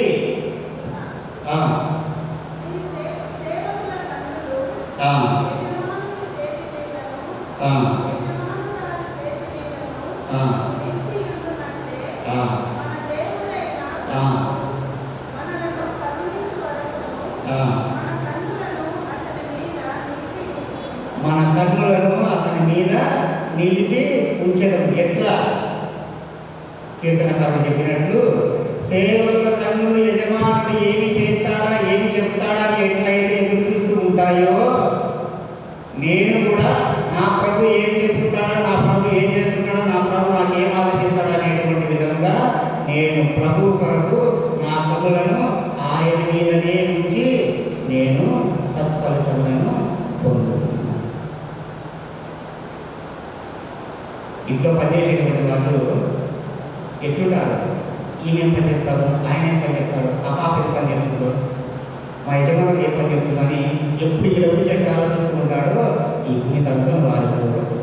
మన కన్నులను అతని మీద నిలిపి ఉంచడం. ఎట్లా? కీర్తనకారుడు చెప్పినట్లు సేవకుల కన్నులు యజమానుడు ఏమి చేస్తాడా ఏమి చెప్తాడా అని ఎట్లయితే ఎదురు చూస్తూ ఉంటాయో, నేను కూడా నా ప్రభు ఏం చెప్తున్నాడో, నా ప్రభు ఏం చేస్తున్నాడో, నా ప్రభు నాకు ఏం ఆలోచిస్తాడో అనేటువంటి విధంగా నేను ప్రభు కొరకు నా కన్నులను ఆయన మీదనే ఉంచి నేను సత్ఫలితములను పొందుతున్నాను. ఇంట్లో పనిచేసేటువంటి వాళ్ళు ఎట్లుంటారు? ఈయన పని చెప్తాడు, ఆయన ఏం పని చెప్తాడు, ఆ పాప ఏం పని చెప్తుందో, మా యజమానుడు ఏ పని చెప్తుందని ఎప్పుడు ఎవరు చెట్టు ఆలోచిస్తూ ఉంటాడో ఈ సంవత్సరం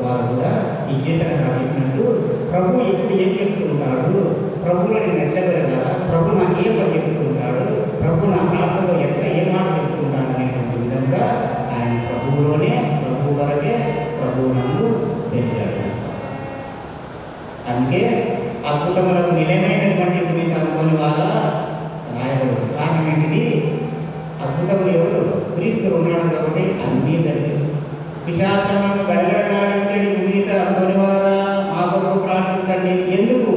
వారు కూడా ఈ కీర్తన చెప్పినట్టు ప్రభు ఎప్పుడు ఏం చెప్తూ ఉంటాడు, ప్రభువులో నేను ఎట్లా వెళ్ళాలా, ప్రభు నాకు ఏం పని చెప్తూ ఉంటాడు, ప్రభు నా ప్రాంతంలో ఎట్లా ఏ మాట చెప్తూ ఉంటాడు అనేటువంటి విధంగా ఆయన ప్రభువులోనే, ప్రభు వరకే, ప్రభువు నందు పెరిగాడు విశ్వాసం. అందుకే అద్భుతములకు నిలయమైనటువంటి పునీతాత్మని వాళ్ళ రాయబడు. కారణం ఏంటిది? అద్భుతములు ఎవరు? క్రీస్తు ఉన్నాడు కాబట్టి అన్నీ జరిగింది. పిశాచములను గడగడలాడించండి పునీత అంతని వారా మా కొరకు ప్రార్థించండి. ఎందుకు?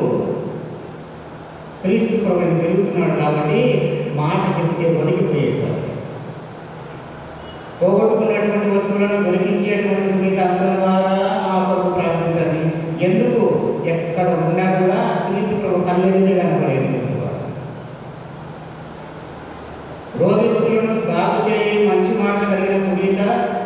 క్రీస్తు ప్రభువుని పెరుగుతున్నాడు కాబట్టి మాట చెప్తే ఒలిగిపోయేటువంటి, పోగొట్టుకున్నటువంటి వస్తువులను దొరికించేటువంటి పునీత అంతని వారా మా కొరకు ప్రార్థించండి. ఎందుకు? ఎక్కడ ఉన్నా కూడా క్రీస్తు ప్రభు కళ్ళెదురే కనపడేటువంటి వాడు. రోగిస్తులను బాగు చేయి మంచి మాటలు కలిగిన పునీత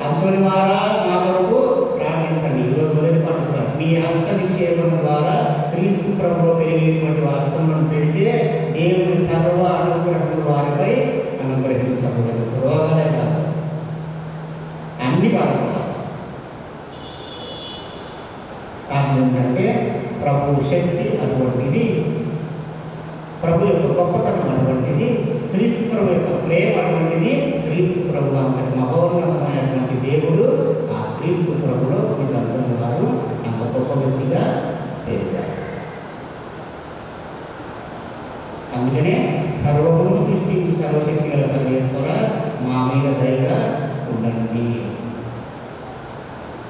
అంతని వారా మా కొరకు ప్రార్థించండి. ఈరోజు మొదటి పట్టుకుంటారు. మీ హస్త నిక్షేపం ద్వారా క్రీస్తు ప్రభులో పెరిగేటువంటి వాస్తవం పెడితే దేవుని సర్వ అనుగ్రహములు వారిపై అనుగ్రహించబడదు. రోగాలే కాదు, అన్ని బాగుంటాయి. కారణం ఏంటంటే ప్రభు శక్తి అటువంటిది, ప్రభు యొక్క గొప్పతనం అటువంటిది, క్రీస్తు ప్రభు యొక్క ప్రేమ అటువంటిది. క్రీస్తు ప్రభు అంతటి మహోన్నతమైనటువంటి దేవుడు. ఆ క్రీస్తు ప్రభులో మీరందరూ వారు అంత గొప్ప వ్యక్తిగా పెరిగారు. అందుకనే సర్వమును సృష్టించి సర్వశక్తి గల సర్వేశ్వర మా మీద దయగా ఉండండి.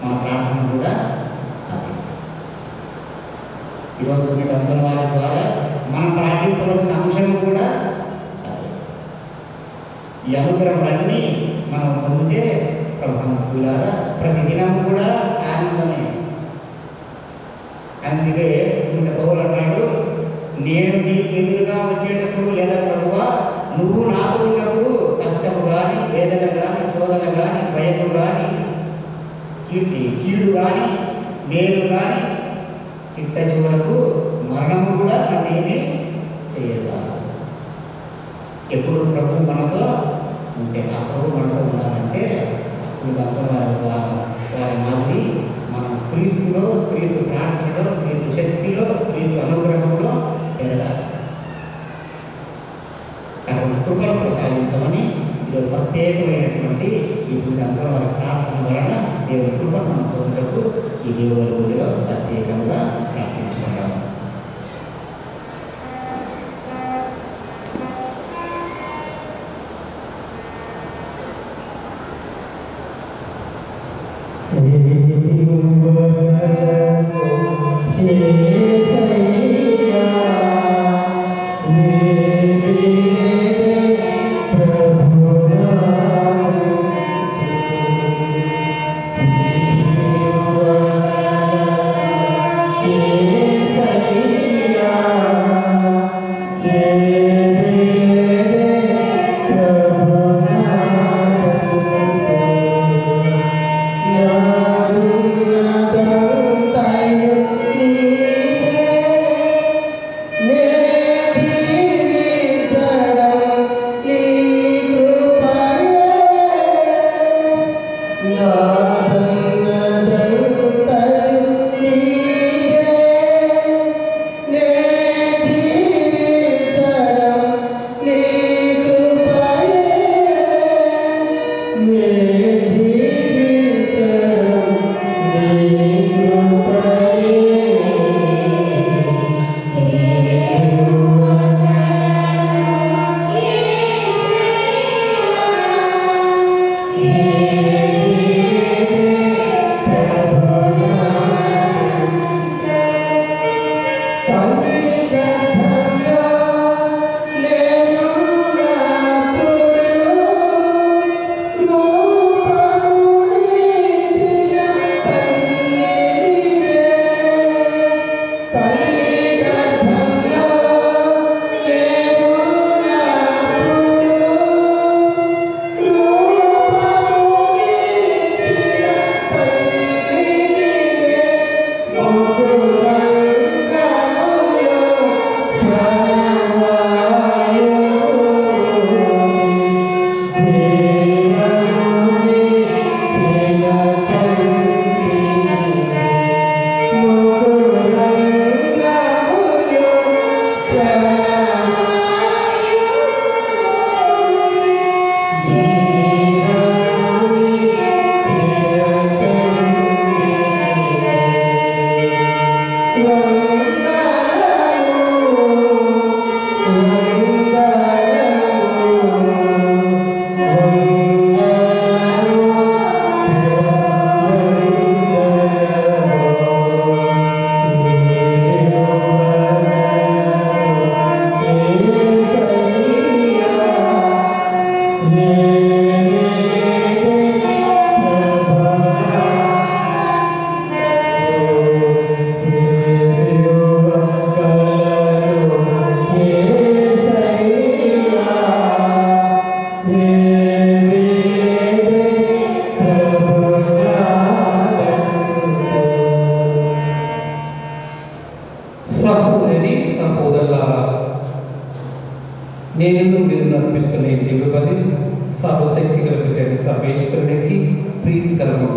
మన ప్రార్థన కూడా అది. ఈరోజు మీ తండ్రుల వారి ద్వారా మనం ప్రార్థించవలసిన అంశం కూడా అదే. ఈ అనుగ్రహాలన్నీ మనం పొందితే ప్రభుత్వారా ప్రతిదినం కూడా ఆనందమే. అందుకే ఇంత పౌలు అన్నాడు, నేను నీకు ఎదురుగా వచ్చేటప్పుడు లేదా ప్రభువా నువ్వు నాకు ఉన్నప్పుడు కష్టము కానీ, వేదన కానీ, శోధన కానీ, భయము కానీ, కీడు కానీ, మేలు కానీ, చిట్ట చివరకు మరణము కూడా నన్నేమీ చేయగలదు. ఎప్పుడు ప్రభు మనతో ఉంటే, ఆ ప్రభు మనతో ఉండాలంటే అప్పుడు అంతా వారి మాదిరి మనం క్రీస్తులో, క్రీస్తు ప్రార్థనలో, క్రీస్తు శక్తిలో, క్రీస్తు అనుగ్రహంలో పెరగాలి. కాబట్టి కృపను ప్రసాదించమని ఈరోజు ప్రత్యేకమైనటువంటి ఇప్పుడు అంతా వారి ప్రార్థన వలన దేవుని కృపను మనం పొందుటకు ఈ దేవుని గుడిలో ప్రత్యేకంగా ప్రార్థించుకుంటాము. Yeah.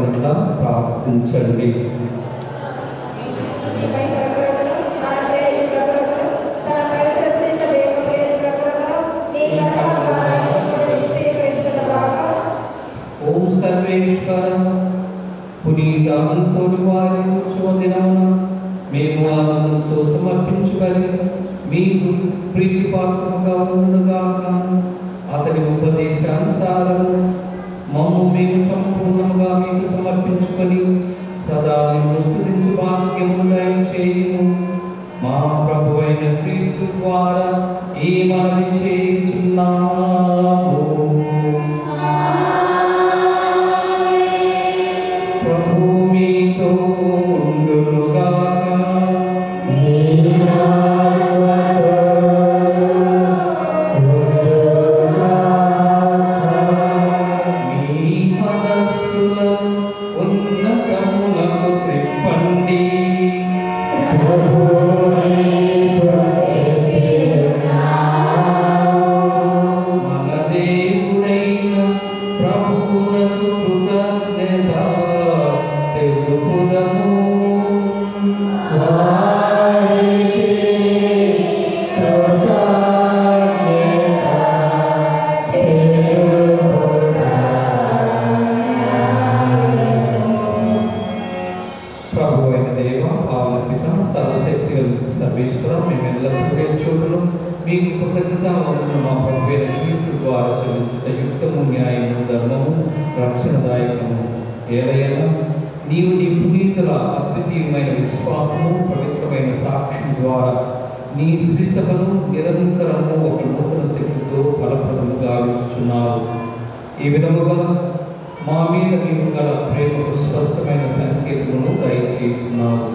పడకుండా ప్రార్థించండి. ఓం సర్వేశ్వర పునీత అంతోని వారి శుభదినమున మేము ఆనందంతో సమర్పించుకొని మీకు ప్రీతిపాత్రముగా ఉండుగాక. అతని ఉపదేశానుసారము మమ్ము మేము సంపూర్ణంగా మీకు సమర్పించుకొని సదా నిన్ను స్తుతించు భాగ్యము దయచేయుము. మా ప్రభువైన క్రీస్తు ద్వారా ఈ మనవి చేయుచున్నాము. ప్రభు మీతో ఉండునుగాక. మీ మనస్సులను ఉన్నతమునకు త్రిప్పండి. మన దేవుడైన ప్రభువునకు కృతజ్ఞత తెలుపుదము. ప్రభు అయిన దేవ పావనపిత సర్వశక్తి సర్వేశ్వర మేమెల్లప్పుడూ చూడను మీకు కృతజ్ఞత వందనములు మా ప్రభు అయిన క్రీస్తు ద్వారా చెల్లించుట యుక్తము, న్యాయము, ధర్మము, రక్షణదాయకము. ఏలైనా నీవు నీ పునీతుల అద్వితీయమైన విశ్వాసము, పవిత్రమైన సాక్ష్యం ద్వారా నీ శ్రీసభను నిరంతరము ఒక నూతన శక్తితో ఫలప్రదముగా ఉంచుచున్నావు. ఈ విధముగా మా మీద నీవు గల ప్రేమకు స్పష్టమైన సంకేతమును దయచేస్తున్నావు.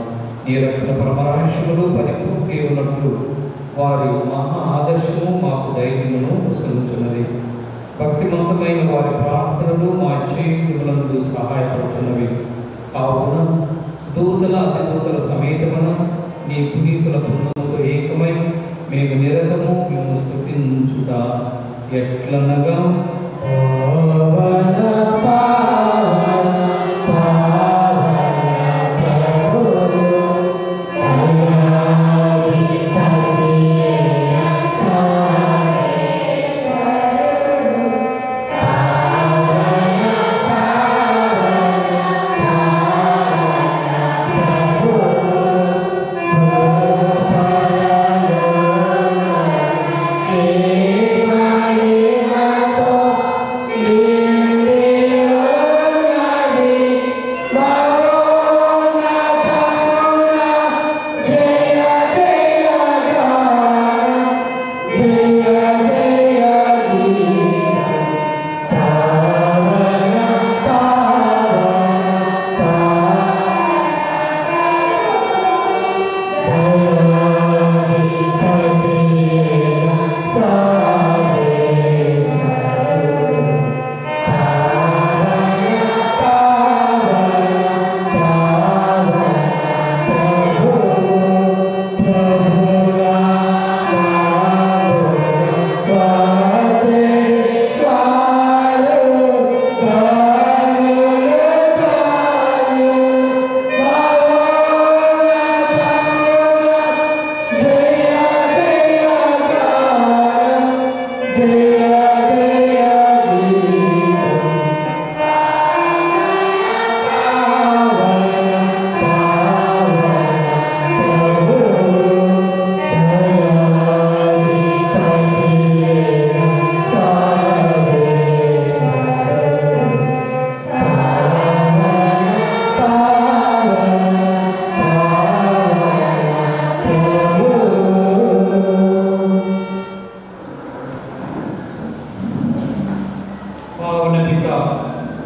నీ రక్షణ పరమరహస్యములు పరిపూర్తి ఉన్నట్లు వారి మహా ఆదర్శము మాకు ధైర్యమును ప్రసరించున్నది. భక్తిమంతమైన వారి ప్రార్థనలు మా జీవితములందు సహాయపడుతున్నవి. కావున దూతల అతిదూతల సమేతమున నీ పునీతుల బృందముతో ఏకమై మేము నిరతము మేము స్తుతించుట ఎట్లనగా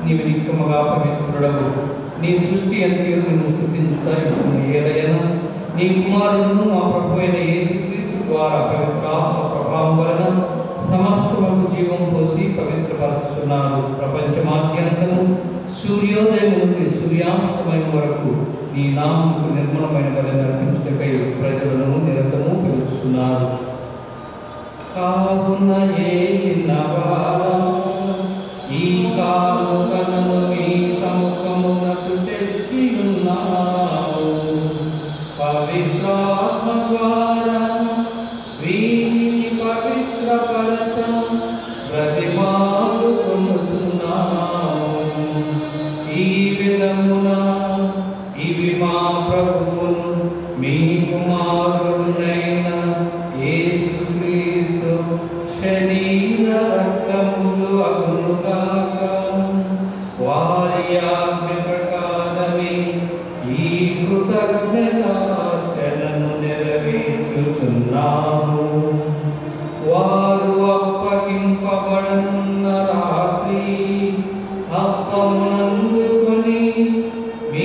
నీవు నిత్యముగా పవిత్రుడవు. నీ సృష్టి అంతయు నిన్ను స్తుతించుతాయి. ఏదైనా నీ కుమారుడును మా ప్రభు అయిన యేసుక్రీస్తు ద్వారా పవిత్రాత్మ ప్రభావం వలన సమస్తముకు జీవం పోసి పవిత్రపరుచుచున్నారు. ప్రపంచమాద్యంతము సూర్యోదయం నుండి సూర్యాస్తమయం వరకు నీ నామముకు నిర్మలమైన బలి నడిపించుటకై ప్రజలను నిరతము పిలుస్తున్నారు. కావున ఈ కాలుకలను మీ సముఖమున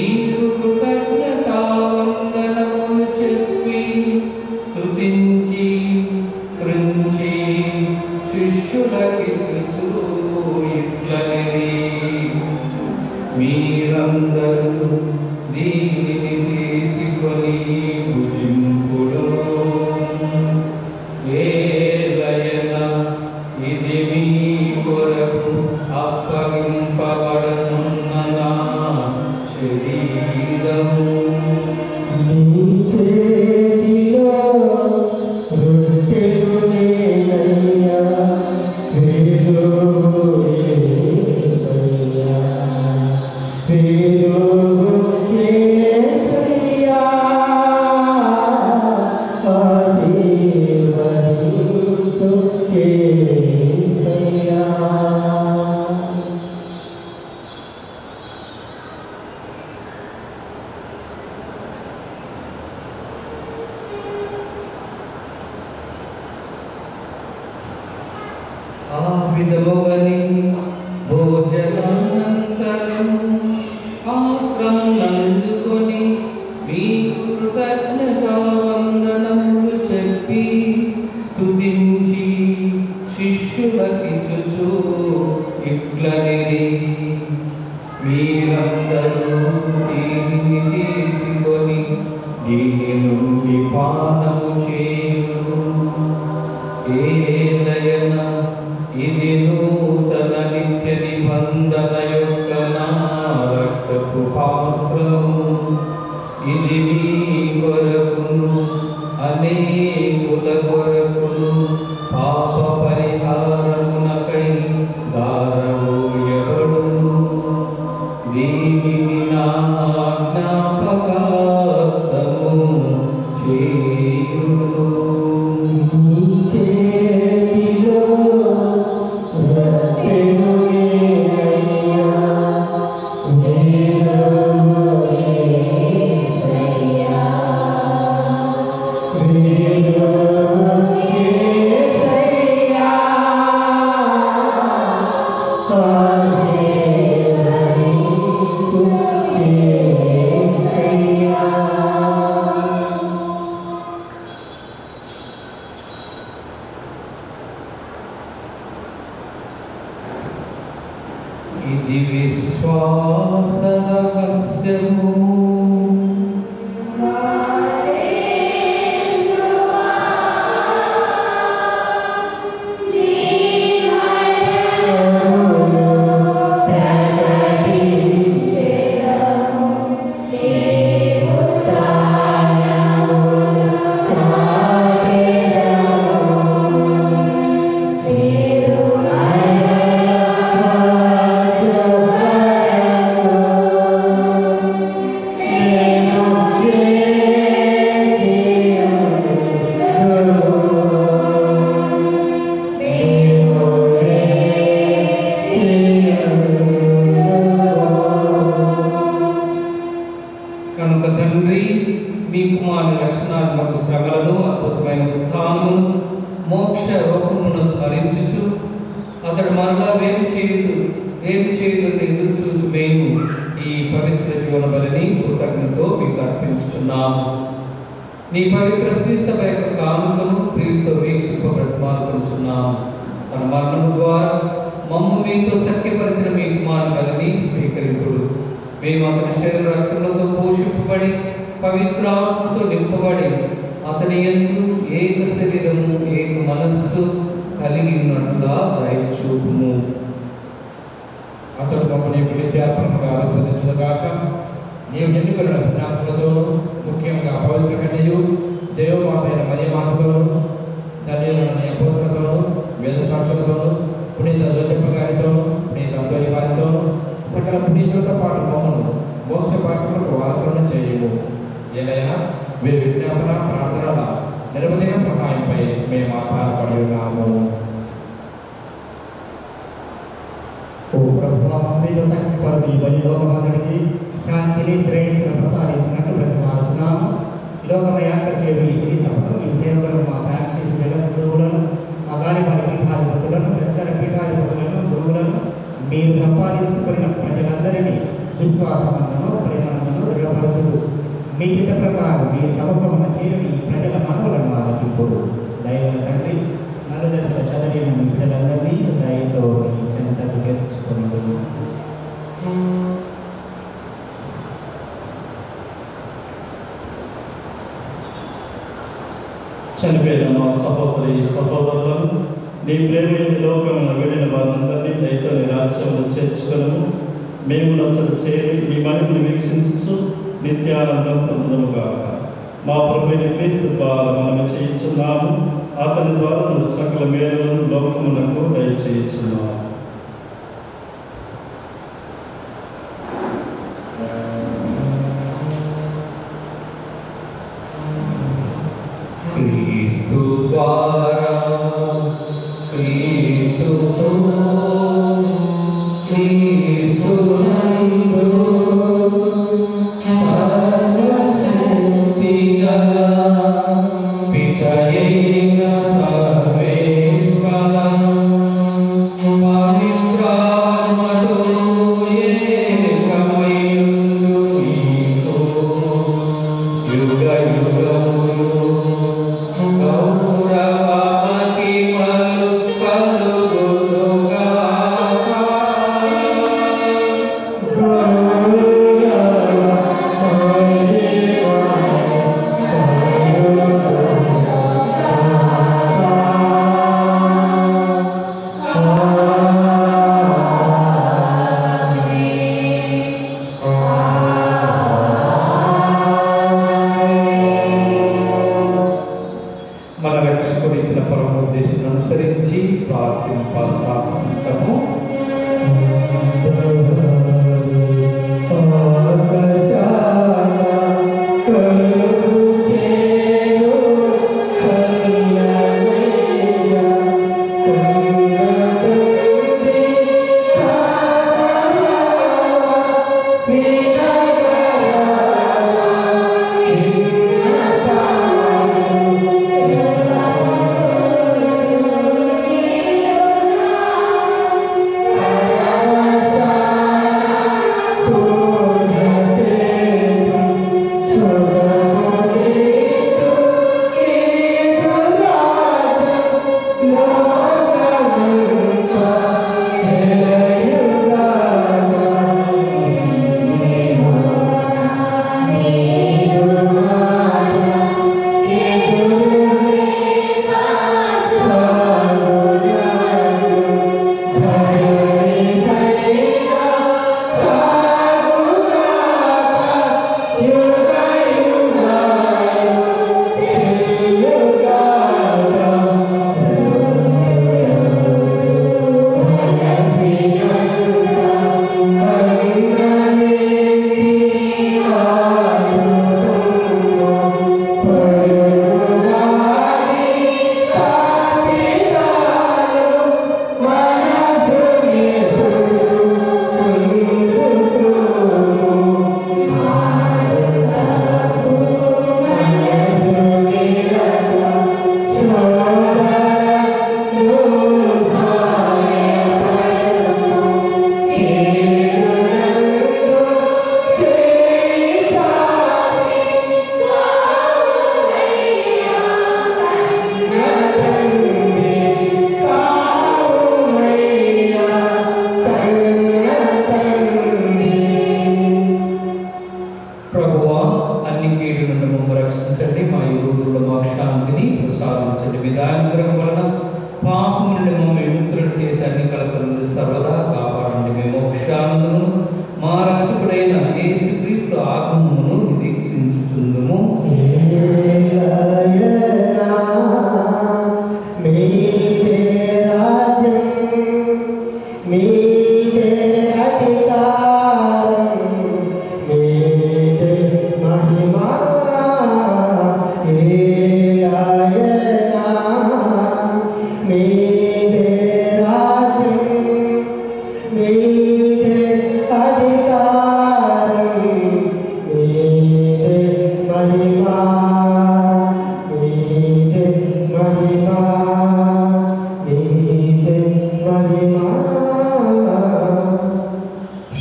నీకు కృతజ్ఞతావందనములు చెప్పి స్తుతించి కృంచి శిష్యులకిచ్చుచు ఇట్లనిది, మీరందరూ దీనిని తీసుకొని భుజింపుడు. ఏలయన ఇది మీ కొరకు అప్పగింపబడనున్న నా శరీరము. ఆ విధముగని భోజనానంతరం పాత్రనందుకొని మీకు కృతజ్ఞతావందనములు చెప్పి స్తుతించి శిష్యులకిచ్చుచు ఇట్లనిది, మీరందరూ దీనిని తీసుకొని దీని నుండి పానము చేయుడు. ఏలయన ఇది నూతన నిత్య నిబంధన యొక్క నా రక్తపు పాత్రము. ఇది మీ కొరకును అనేకుల కొరకును పాప పరిహారమునకై దారవోయబడును. దీనిని నా జ్ఞాపకార్థము చేయుడు. ఇది విశ్వాస రహస్యము. కనుక తండ్రి, మీ కుమారుని రక్షణాత్మక శ్రమలను అద్భుతమైన ఉత్థానమును మోక్ష రూపమును స్మరించుచు అతడు మరలా వేరు చేయదు ఎదురు చూచు మేము ఈ పవిత్ర జీవన బలిని కృతజ్ఞతతో మీకు అర్పించుతున్నాము. నీ పవిత్ర శ్రీసభ యొక్క కానుకను ప్రియులతో వీక్షింపబడుతున్నాము. తన మరణము ద్వారా మమ్ము మీతో సఖ్యపరిచిన మీ కుమారుని బలిని స్వీకరింపుడు. మేము అతని శరీర రక్తములతో పోషింపబడి పవిత్రాత్మతో నింపబడి అతని యందు ఏక శరీరము ఏక మనస్సు కలిగి ఉన్నట్లుగా దయచూపుము. అతడు మమ్మల్ని నిత్యాత్మకంగా ఆస్వాదించుగాక. నీవు ఎన్నుకున్న పుణ్యాత్ములతోనూ ముఖ్యంగా పవిత్ర కన్యయు దేవమాత అయిన మరియమాతతోనూ ధన్యులైన నీ అపోస్తలులతోనూ వేద సాక్షులతోనూ పునీత జోసెఫ్ గారితోనూ పునీత అంతోని వారితోనూ సకల పునీతులతో పాటు మమ్మను మోక్ష భాగ్యములకు వారసులను చేయము. ఏదైనా వీరి విజ్ఞాపన ప్రార్థనల నిరవధిక సహాయంపై మేము ఆధారపడి ఉన్నాము. ఓ ప్రభువా, మీతో సఖ్యపరచు ఈ లోకమంతటికి శాంతిని శ్రేయస్సును ప్రసాదించినట్టు ప్రతిపాదిస్తున్నాము. ఈ లోకమ యాత్ర చేయడం ఈ శ్రీ సభను ఈ సేవలను మా ప్రాంతీయ గురువులను మా గాలి వారి పీఠాధిపతులను పెద్దల పీఠాధిపతులను గురువులను మీరు సంపాదించుకున్న ప్రజలందరినీ విశ్వాసమును ప్రేమను మీ చిత్త ప్రకారం మీ సముఖమున చేరి ప్రజల మనవులను ఆలకింపుడు. దైవ తండ్రి నలుదశల చదరిన మీ బిడ్డలందరినీ దయతో మీ చెంతకు చేర్చుకున్నాడు. చనిపోయిన మా సహోదరి సహోదరులను నీ ప్రేమ లోకమున వెళ్ళిన వారందరినీ దయతో నీ రాజ్యంలో చేర్చుకును. మేము నచ్చలు చేరి నీ మహిమను వీక్షించు నిత్యానందం పొందునుగాక. మా ప్రభువైన క్రీస్తు ద్వారా మనం చేయించున్నాము. అతని ద్వారా నువ్వు సకల మేలులను లోకమునకు దయచేయించున్నాము.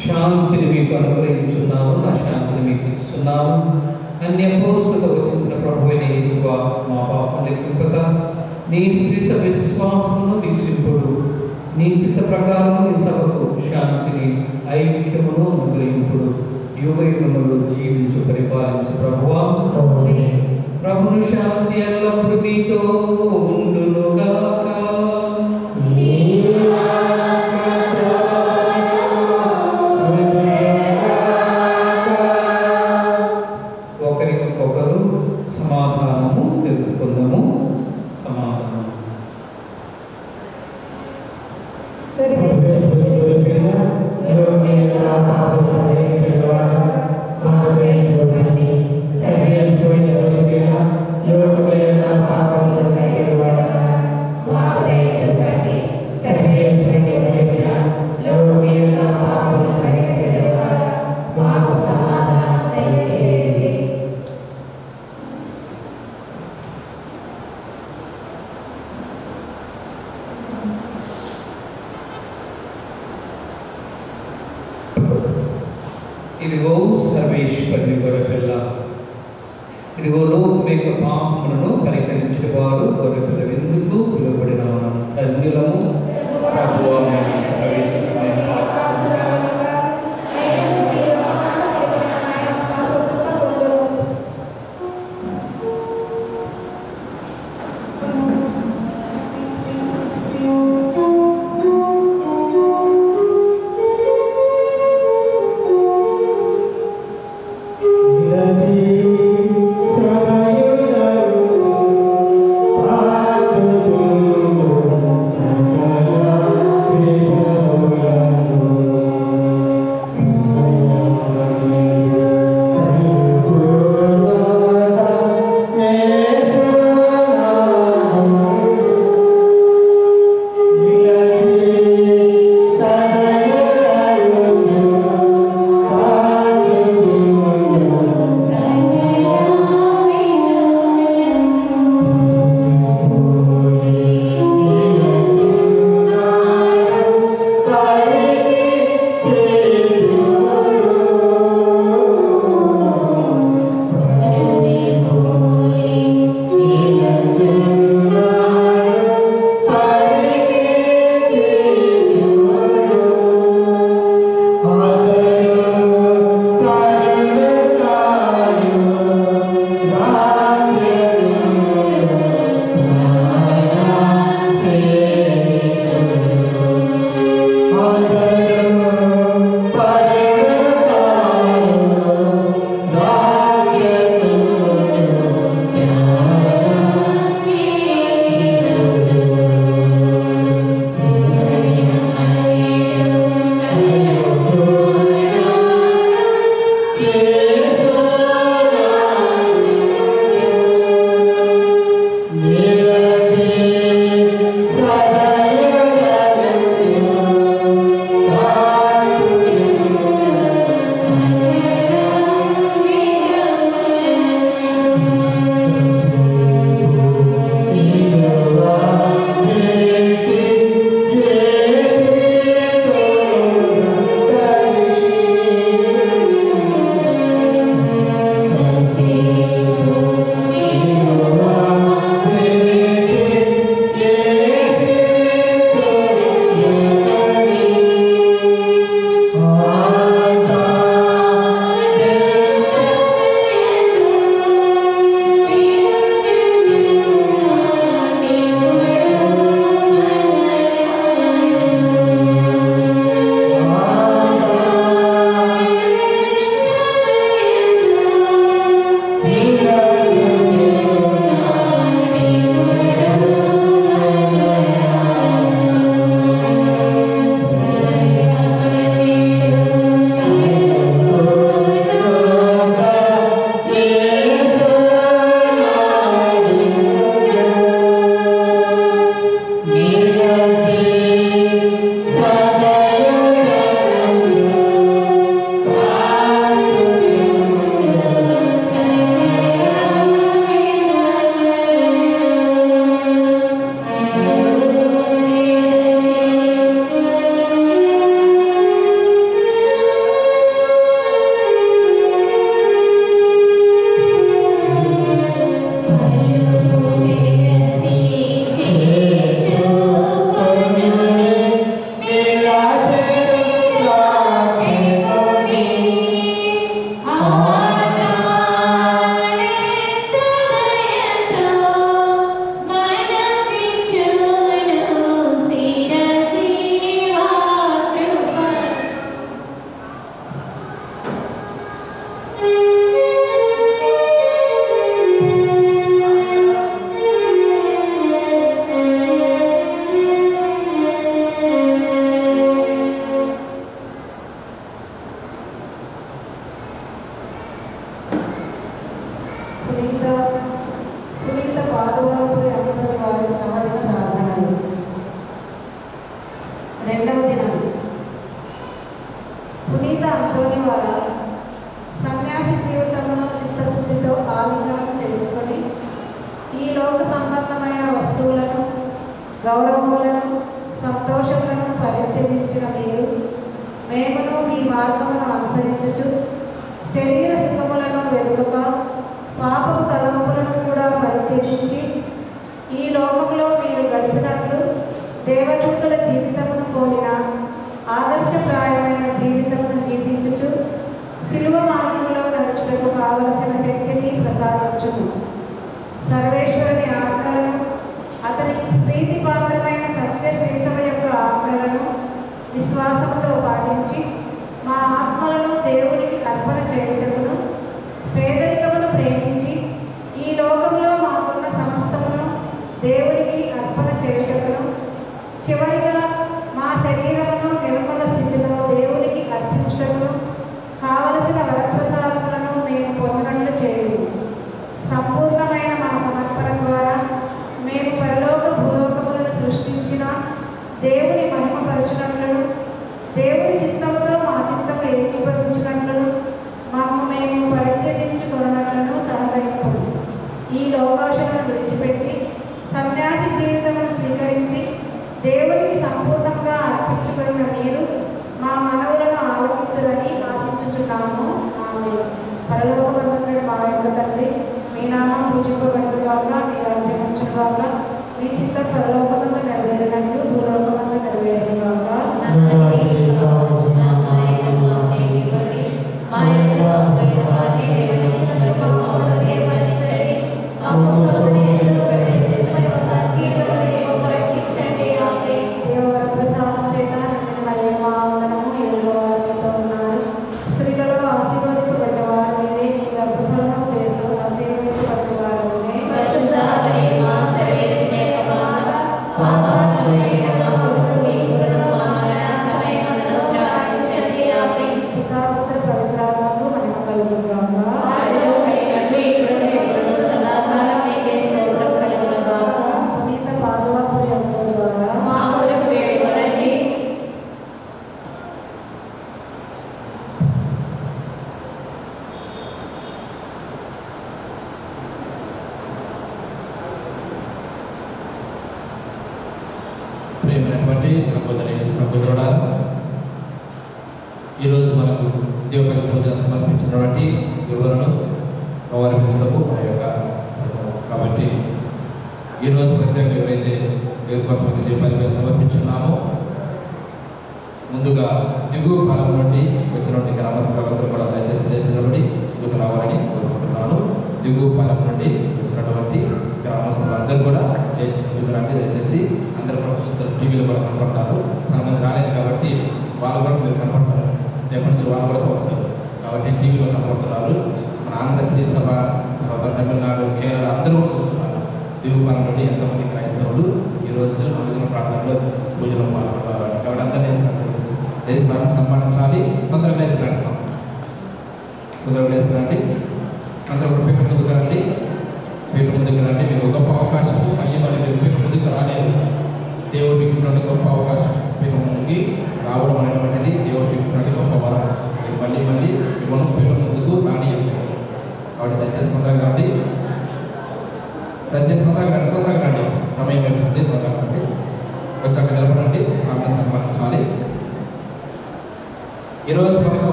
శాంతిని మీకు అనుగ్రహించున్నాను, నా శాంతిని మీకు ఇస్తున్నాను. అన్ని అపోస్తులతో వచ్చిన ప్రభువైన యేసువా మా పాపం లెక్కింపక నీ శ్రీస విశ్వాసమును వీక్షింపుడు నీ చిత్త ప్రకారం నీ సభకు శాంతిని ఐక్యమును అనుగ్రహింపుడు యుగయుగములు జీవించు పరిపాలించు ప్రభువా. ప్రభును శాంతి ఎల్లప్పుడు మీతో ఉండునుగాక. ఒకరికొకరు సమాధానము తెలుపుకుందాము. సమాధానం. ఇదిగో సర్వేశ్వరుని గొర్రెపిల్ల, ఇదిగో లోకం యొక్క పాపములను పరిహరించిన వారు గొర్రెపిల్ల విందుకు పిలువబడిన మనం ధన్యులము. ప్రభువా Thank you.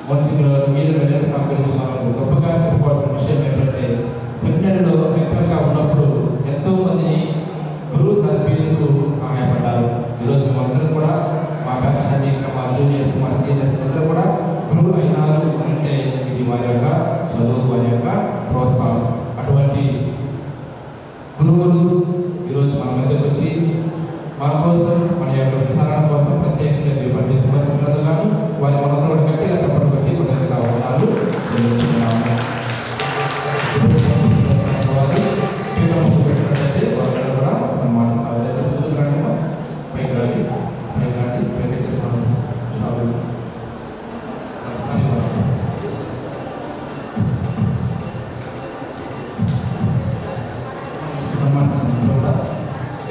మున్సిపల్ మీరు స్వామి గురించి మనం గొప్పగా చెప్పుకోవాల్సిన విషయం ఏంటంటే సెమినరీలో రెక్టర్గా ఉన్నప్పుడు ఎంతో మందిని గురువు తరబీదుకు సహాయపడ్డారు. ఈరోజు మేమందరం కూడా మా కక్షాన్ని ఇంకా మా జూనియర్స్ మా సీనియర్స్ అందరూ కూడా గురువు అయినారు అంటే ఇది వారి యొక్క చదువు వారి యొక్క ప్రోత్సాహం. అటువంటి గురువులు ఈరోజు మన మధ్యకు వచ్చి మన కోసం మన యొక్క విచారణ కోసం ప్రత్యేకంగా స్మరించినందుకు కానీ వారి మనందరూ గట్టిగా చెప్పడం బట్టి కొద్దిగా ఉన్నారు. పెట్టినట్లయితే వాళ్ళని కూడా సన్మానిస్తారు. దయచేసి ముందుకు రండి, పైకి రండి, పైకి రండి, పైకి చేస్తాను.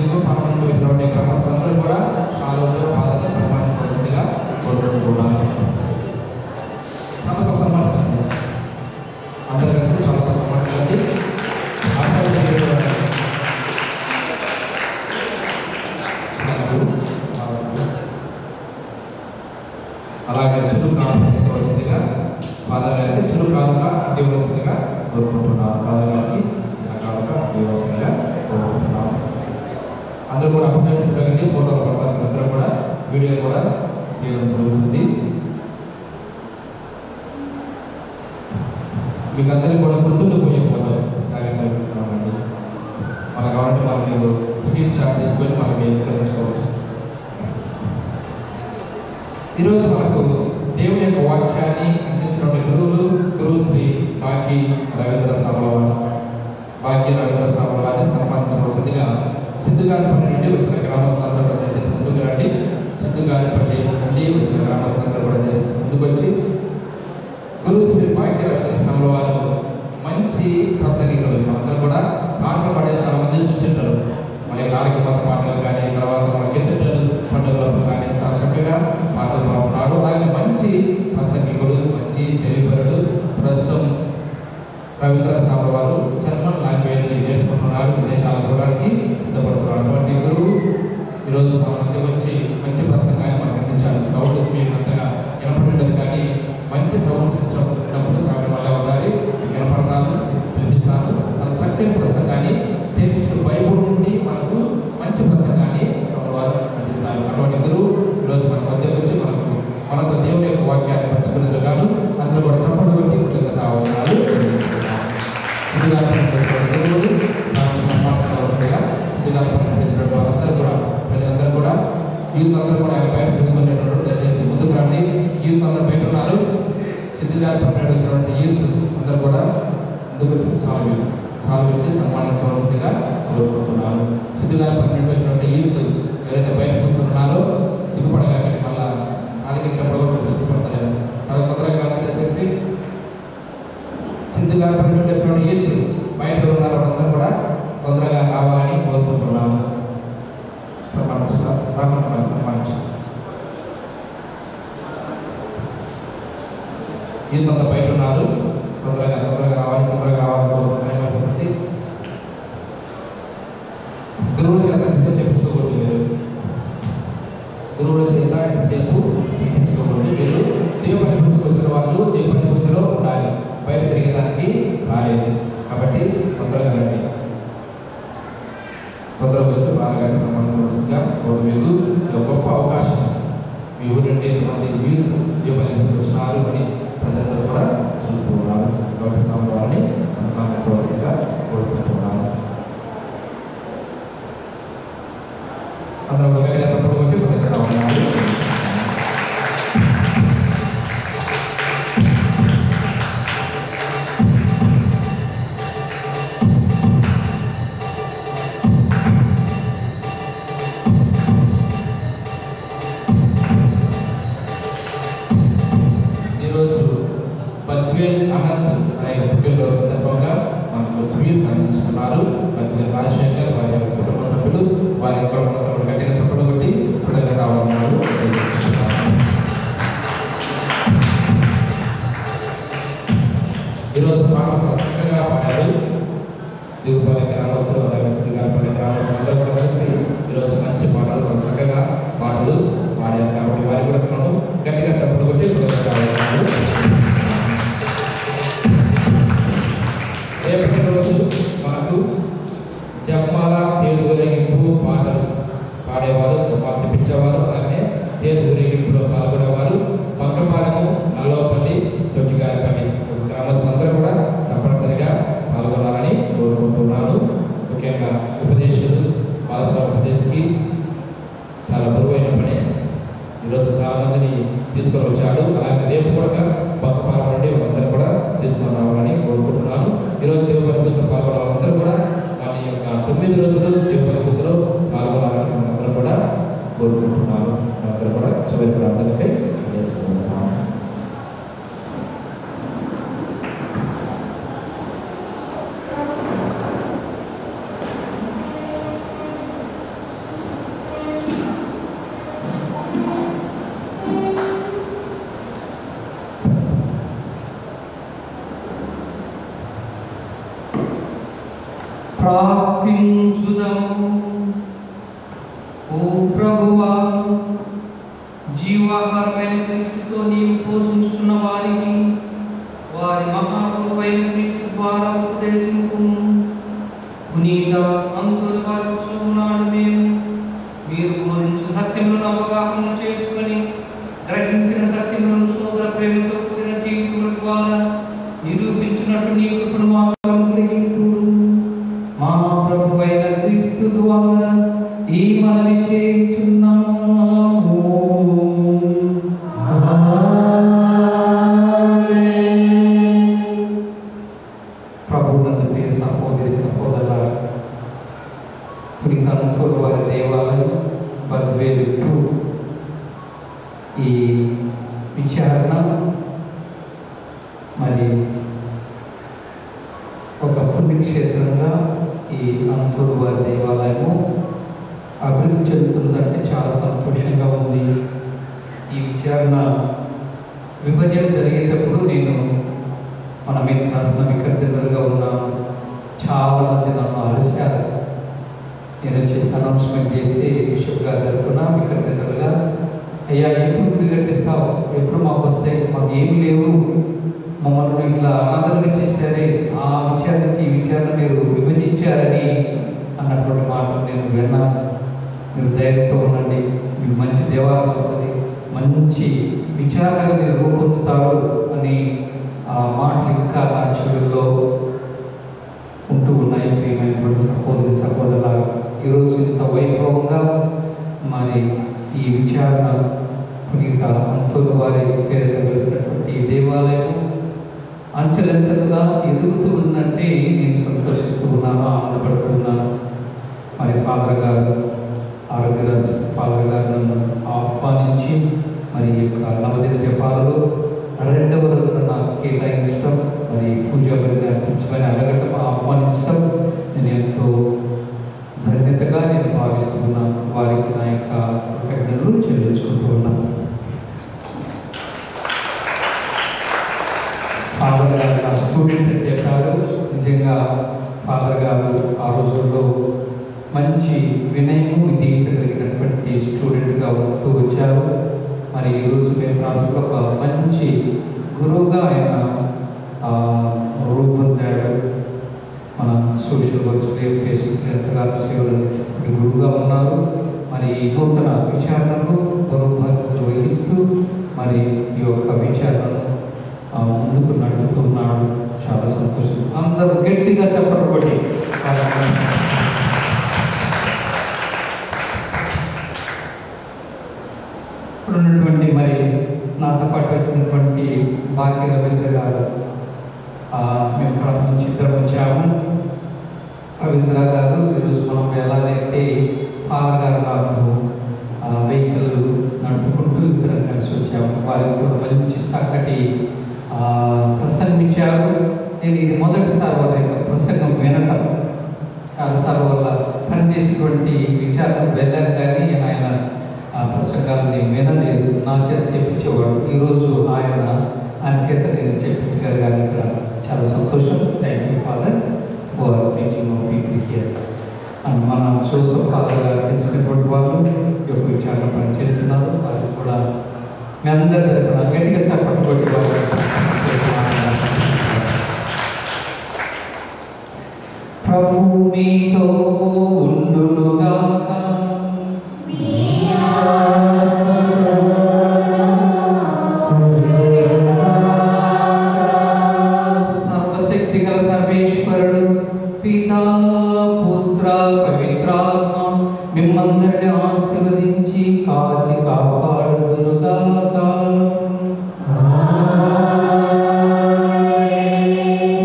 ఇంకో సన్మానంలో ఇచ్చినటువంటి గ్రామస్తులందరూ కూడా కాలువతో పాదతో సన్మానించవలసిందిగా కోరుకుంటున్నాను. చాలా సన్మానించండి, అందరూ కలిసి చాలా సన్మానించండి. అలాగే చురుకు కావాల్సిందిగా ఫాదర్ గారికి చురుకు కాలుగా అందివలసిందిగా కోరుకుంటున్నాను. ఫాదర్ గారికి కాలుగా అందివలసిందిగా కోరుకుంటున్నాను. అందరూ కూడా అభిషేకించగలిగి ఫోటోలు పడతారు. అందరూ కూడా వీడియో కూడా చేయడం జరుగుతుంది. మీకు అందరికీ కూడా గుర్తుండిపోయే ఫోటోలు తాగండి. మనకు కావాలంటే మనకి స్క్రీన్ షాట్ తీసుకొని మనకి తెలుసుకోవచ్చు. ఈరోజు మనకు దేవుని యొక్క వాక్యాన్ని అందించినటువంటి గురువు శ్రీ భాగ్య రవీంద్ర స్వామి వారిని సన్మానించవలసిందిగా సిద్ధుగారిపల్లి నుండి వచ్చిన గ్రామస్తులందరూ కూడా చేసి ముందుకు రండి. సిద్ధుగారిపల్లి నుండి వచ్చిన గ్రామస్తులందరూ కూడా చేసి ముందుకు వచ్చి గురువు శ్రీ భాగ్య రవీంద్ర స్వామి వారు మంచి ప్రసంగికులు. అందరూ కూడా పాటలు పాడేది చాలా మంది చూసింటారు. మన కార్యక్రమ పాటలు కానీ తర్వాత మన గిద్దలు పండుగలు కానీ చాలా చక్కగా పాటలు పాడుతున్నాడు. అలాగే మంచి ప్రసంగికుడు, మంచి తెలివిపరుడు. ప్రస్తుతం రవీంద్ర స్వామి వారు జర్మన్ లాంగ్వేజ్ నేర్చుకుంటున్నాడు, విదేశాలకు పోవడానికి సిద్ధపడుతున్నాడు. అటువంటి గురువు ఈరోజు మన మధ్యకు వచ్చి మంచి ప్రసంగాన్ని మనకు అందించాలి. సౌండ్ మీకు అంతగా వినపడలేదు కానీ మంచి సౌండ్ సిస్టమ్ ఉన్నప్పుడు స్వామి మళ్ళీ ఒకసారి వినపడతాను, వినిపిస్తాను. చాలా చక్కని ప్రసంగాన్ని టెక్స్ట్ బైబుల్ నుండి మనకు మంచి ప్రసంగాన్ని స్వామి వారు అందిస్తారు. అటువంటి గురువు ఈరోజు మన మధ్యకు వచ్చి మనతో దేవుని యొక్క వాక్యాన్ని పంచుకునేందుకు గాను అందరూ కూడా చప్పట్లు కొట్టి కృతజ్ఞత అవసరాలు ప్రజలందరూ కూడా యూత్ అందరూ కూడా ఆయన బయట తిరుగుతున్నటువంటి దయచేసి ముందుకు రండి. యూత్ అందరూ బయట ఉన్నారు. సిద్ధిగారి పన్నెండు వచ్చినటువంటి యూత్ అందరూ కూడా ముందుకు సాల్వ్ ఇచ్చి సన్మానించవలసిందిగా కోరుకుంటున్నాను. సిద్ధిగారి పన్నెండు వచ్చినటువంటి యూత్ ఎవరైతే బయట కూర్చున్నారో సిగ్గుపడగా మళ్ళా కాలికి సిగ్గుపడతారు. తొందరగా దయచేసి సిద్ధిగారి పన్నెండు వచ్చినటువంటి యూత్ బయట ఉన్నారు వాళ్ళందరూ కూడా తొందరగా కావాలని కోరుకుంటున్నాను. సన్మానించు యూత్ అంతా బయట ఉన్నారు. తొందరగా రావాలని కోరుకుంటుంది. గురువుల చేత ఎంతసేపు చెప్పించుకోకూడదు. మీరు గురువుల చేత ఎంతసేపు చెప్పించుకోకూడదు. మీరు దేవుని పూజకు వచ్చిన వాళ్ళు దేవుని పూజలో ఉండాలి, బయట తిరిగేదానికి రాలేదు. కాబట్టి తొందరగా రండి, తొందరగా వచ్చి బాగా సన్మానించవలసిందిగా కోరుకుంటూ గొప్ప అవకాశం. మీ ఊరి నుండి ఎంతమంది యూత్ దేవుని వచ్చినారు అని ప్రజలందరూ కూడా చూస్తూ ఉన్నారు. కాబట్టి స్వామి వారిని సన్మానించవలసిందిగా కోరుకుంటున్నాను. అందరూ గట్టిగా తప్పుడు కొట్టి ఇక్కడ ఉన్నారు. ఈరోజు బద్వేల్ అనంత్ అనే పుట్టినరోజు సందర్భంగా మనకు స్వీట్స్ అందిస్తున్నారు. బద్వేల్ రాజశేఖర్ వారి యొక్క కుటుంబ సభ్యులు వారి యొక్క గట్టిగా చప్పట్లు కొట్టి కృతజ్ఞత వందనాలు. ఈరోజు పాటలు చాలా చక్కగా పాడారు. దిగుపల్లి గ్రామస్తులు గారిపల్లి గ్రామస్తులు అందరూ కూడా కలిసి ఈరోజు మంచి పాటలు చాలా చక్కగా పాటలు పాడారు. కాబట్టి వారి కూడా గట్టిగా చప్పుడు కొట్టి రేపటి రోజు మనకు జమ్మాల తేరు ఊరేగింపు పాటలు పాడేవారు, జమ్మాలు తెప్పించేవారు, అలాగే తేరు ఊరేగింపులో పాల్గొనేవారు బంకపాలెము, నల్లవపల్లి, చొట్టిగారిపల్లి గ్రామస్తులందరూ కూడా తప్పనిసరిగా పాల్గొనాలని కోరుకుంటున్నాను. ముఖ్యంగా ఉపదేశులు బాలసభ ఉపదేశికి చాలా బరువైన పని, ఈరోజు చాలామందిని తీసుకొని వచ్చాడు. అలాగే రేపు కూడా బంకపాలెం నుండి అందరూ కూడా తీసుకొని రావాలని కోరుకుంటున్నాను. ఈరోజు దేవుని పూజలో పాల్గొన్న వాళ్ళందరూ కూడా మన యొక్క 9 రోజులు దేవుని పూజలో పాల్గొనాలని అందరూ కూడా కోరుకుంటున్నాను. అందరూ కూడా చివరి ప్రార్థనకై నేర్చుకుంటున్నాము. ప్రార్థించుదాము. ఓ ప్రభువా, జీవాహారమైన క్రీస్తుతో నీవు పోషించుతున్న వారికి వారి మహాప్రభువైన క్రీస్తు ద్వారా ఉపదేశించుము. పునీత అంతుల వారు మేము మీరు గురించి సత్యములను అవగాహన చేసుకొని గ్రహించిన సత్యములను సోదర ప్రేమతో కూడిన జీవితముల ద్వారా నిరూపించినట్టు నీవు ఇప్పుడు మా ప్రభువైన క్రీస్తు ద్వారా ఈ మనవి చేయుచున్నాము. ప్రభువునందు ప్రియ సహోదరి సహోదరులారా, పునీత అంతుల వారి దేవాలయం బద్వేలు 2 ఈ విచారణ మరి ఒక పుణ్యక్షేత్రంగా ఈ అంతూరు వారి దేవాలయము అభివృద్ధి చెందుతుందంటే చాలా సంతోషంగా ఉంది. ఈ విచారణ విభజన జరిగేటప్పుడు నేను మన మీద రాసిన వికర్ జనరల్గా ఉన్నాను. చాలామంది నన్ను అరిశారు. నేను వచ్చేసి అనౌన్స్మెంట్ చేస్తే బిషప్ గారు జరుగుతున్నా వికర్ జనరల్గా, అయ్యా ఎప్పుడు గుడి కట్టిస్తావు, ఎప్పుడు మాకు వస్తే మాకు ఏమి లేవు, మమ్మల్ని ఇట్లా అనాథంగా చేశారే, ఆ విచారించి ఈ విచారణ మీరు విభజించారని అన్నటువంటి మాటలు నేను విన్నాను. మీరు ధైర్యంతో ఉండండి, మీకు మంచి దేవాలయం వస్తుంది, మంచి విచారణగా మీరు రూపొందుతారు అని ఆ మాటలు ఇంకా నా చెవుల్లో ఉంటూ ఉన్నాయి. ప్రియమైనటువంటి సహోదరి సహోదరుల, ఈరోజు ఇంత వైభవంగా మరి ఈ విచారణ పునీత అంతుల వారి పేరు కలిసినటువంటి దేవాలయం అంచెలంచెలుగా ఎదుగుతూ ఉందంటే నేను సంతోషిస్తూ ఉన్నాను, ఆనందపడుతూ ఉన్నాను. మరి ఫాదర్ గారు ఆరోగ్యరాజ్ ఫాదర్ గారు నన్ను ఆహ్వానించి మరి ఈ యొక్క నవదిన జపాలలో 2వ రోజున నాకు కేటాయించడం, మరి పూజా బలిని అర్పించమని అడగటం, ఆహ్వానించడం నేను ఎంతో ధన్యతగా నేను భావిస్తూ ఉన్నాను. వారికి నా యొక్క కృతజ్ఞతలు చెల్లించుకుంటూ ఉన్నాను. ఫాదర్ గారు నా స్టూడెంట్ అని చెప్పారు. నిజంగా ఫాదర్ గారు ఆ రోజుల్లో మంచి వినయము విధేయత కలిగినటువంటి స్టూడెంట్గా ఉంటూ వచ్చారు. మరి ఈరోజు మేము రాసిన ఒక మంచి గురువుగా ఆయన రూపొందాడు. మన సోషల్ వర్క్స్ ఎంతగా సేవలు గురువుగా ఉన్నారు. మరి ఈ నూతన విచారణకు బరువు వహిస్తూ మరి ఈ యొక్క విచారణను ముందుకు నడుపుతున్నాడు. చాలా సంతోషం. అందరూ గట్టిగా చెప్పబడి ఇప్పుడున్నటువంటి మరి నాతో పాటు వచ్చినటువంటి భాగ్య రవీంద్ర గారు, మేము ప్రారంభించి ఇద్దరం వచ్చాము. రవీంద్ర గారు ఈరోజు మనం ఎలాగైతే ఫాదర్ గారు నాకు వెహికల్ నడుపుకుంటూ ఇద్దరం కలిసి వచ్చాము. వారికి కూడా మంచి చక్కటి ప్రసంగించారు. నేను ఇది మొదటిసారి వారి యొక్క ప్రసంగం వినటం. చాలాసార్లు వల్ల పనిచేసినటువంటి విచారణకు వెళ్ళాను, కానీ ఆయన ప్రసంగాలు నేను వినలేదు, నా చేత చెప్పించేవాడు. ఈరోజు ఆయన చేత నేను చెప్పించగలిగాను. ఇక్కడ చాలా సంతోషం. Thank you father for teaching of people here. మన జోసెఫ్ ఫాదర్ గారు తెలిసినటువంటి వాళ్ళు యొక్క విచారణ పనిచేస్తున్నారు. వారికి కూడా మీ అందరి తరఫున గట్టిగా చప్పట్లు కొట్టి ప్రభువు మీతో ఉండునుగాక. సర్వశక్తి గల సర్వేశ్వరుడు పితా పుత్ర పవిత్రాత్మ మిమ్మందరిని ఆశీర్వదించి కాచి కాపాడుదురుగాక.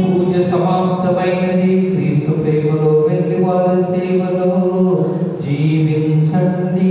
పూజ సమాప్తమైనది. క్రీస్తు ప్రేమలో వెళ్ళి వారి సేవలో జీవించండి.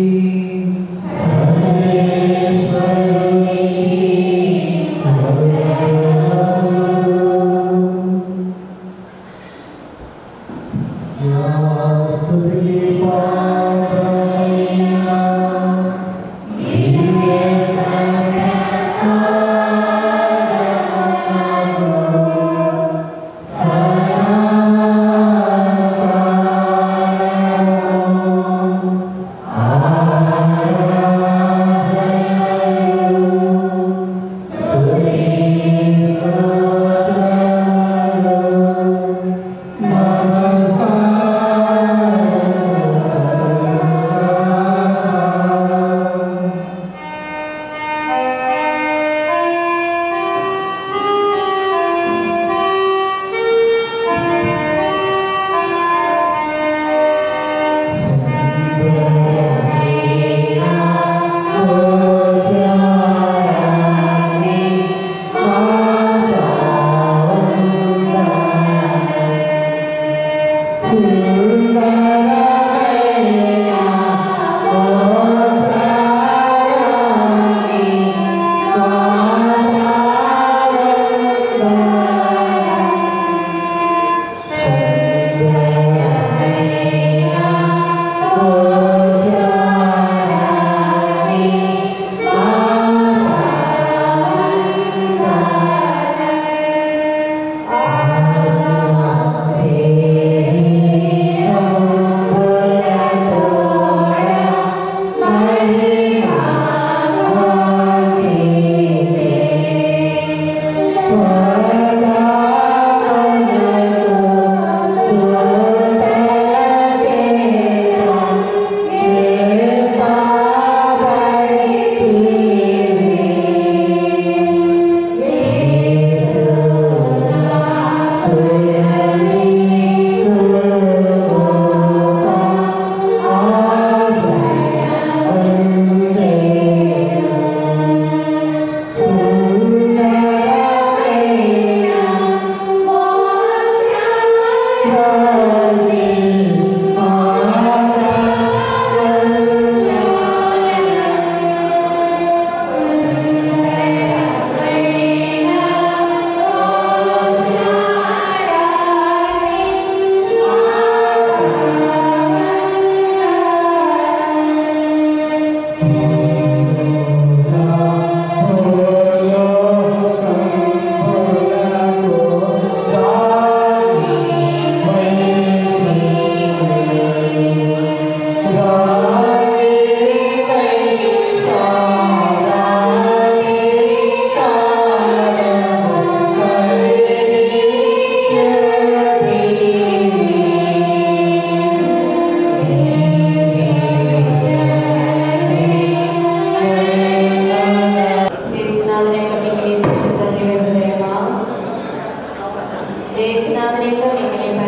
దేశనాథ యొక్క మిగిలిన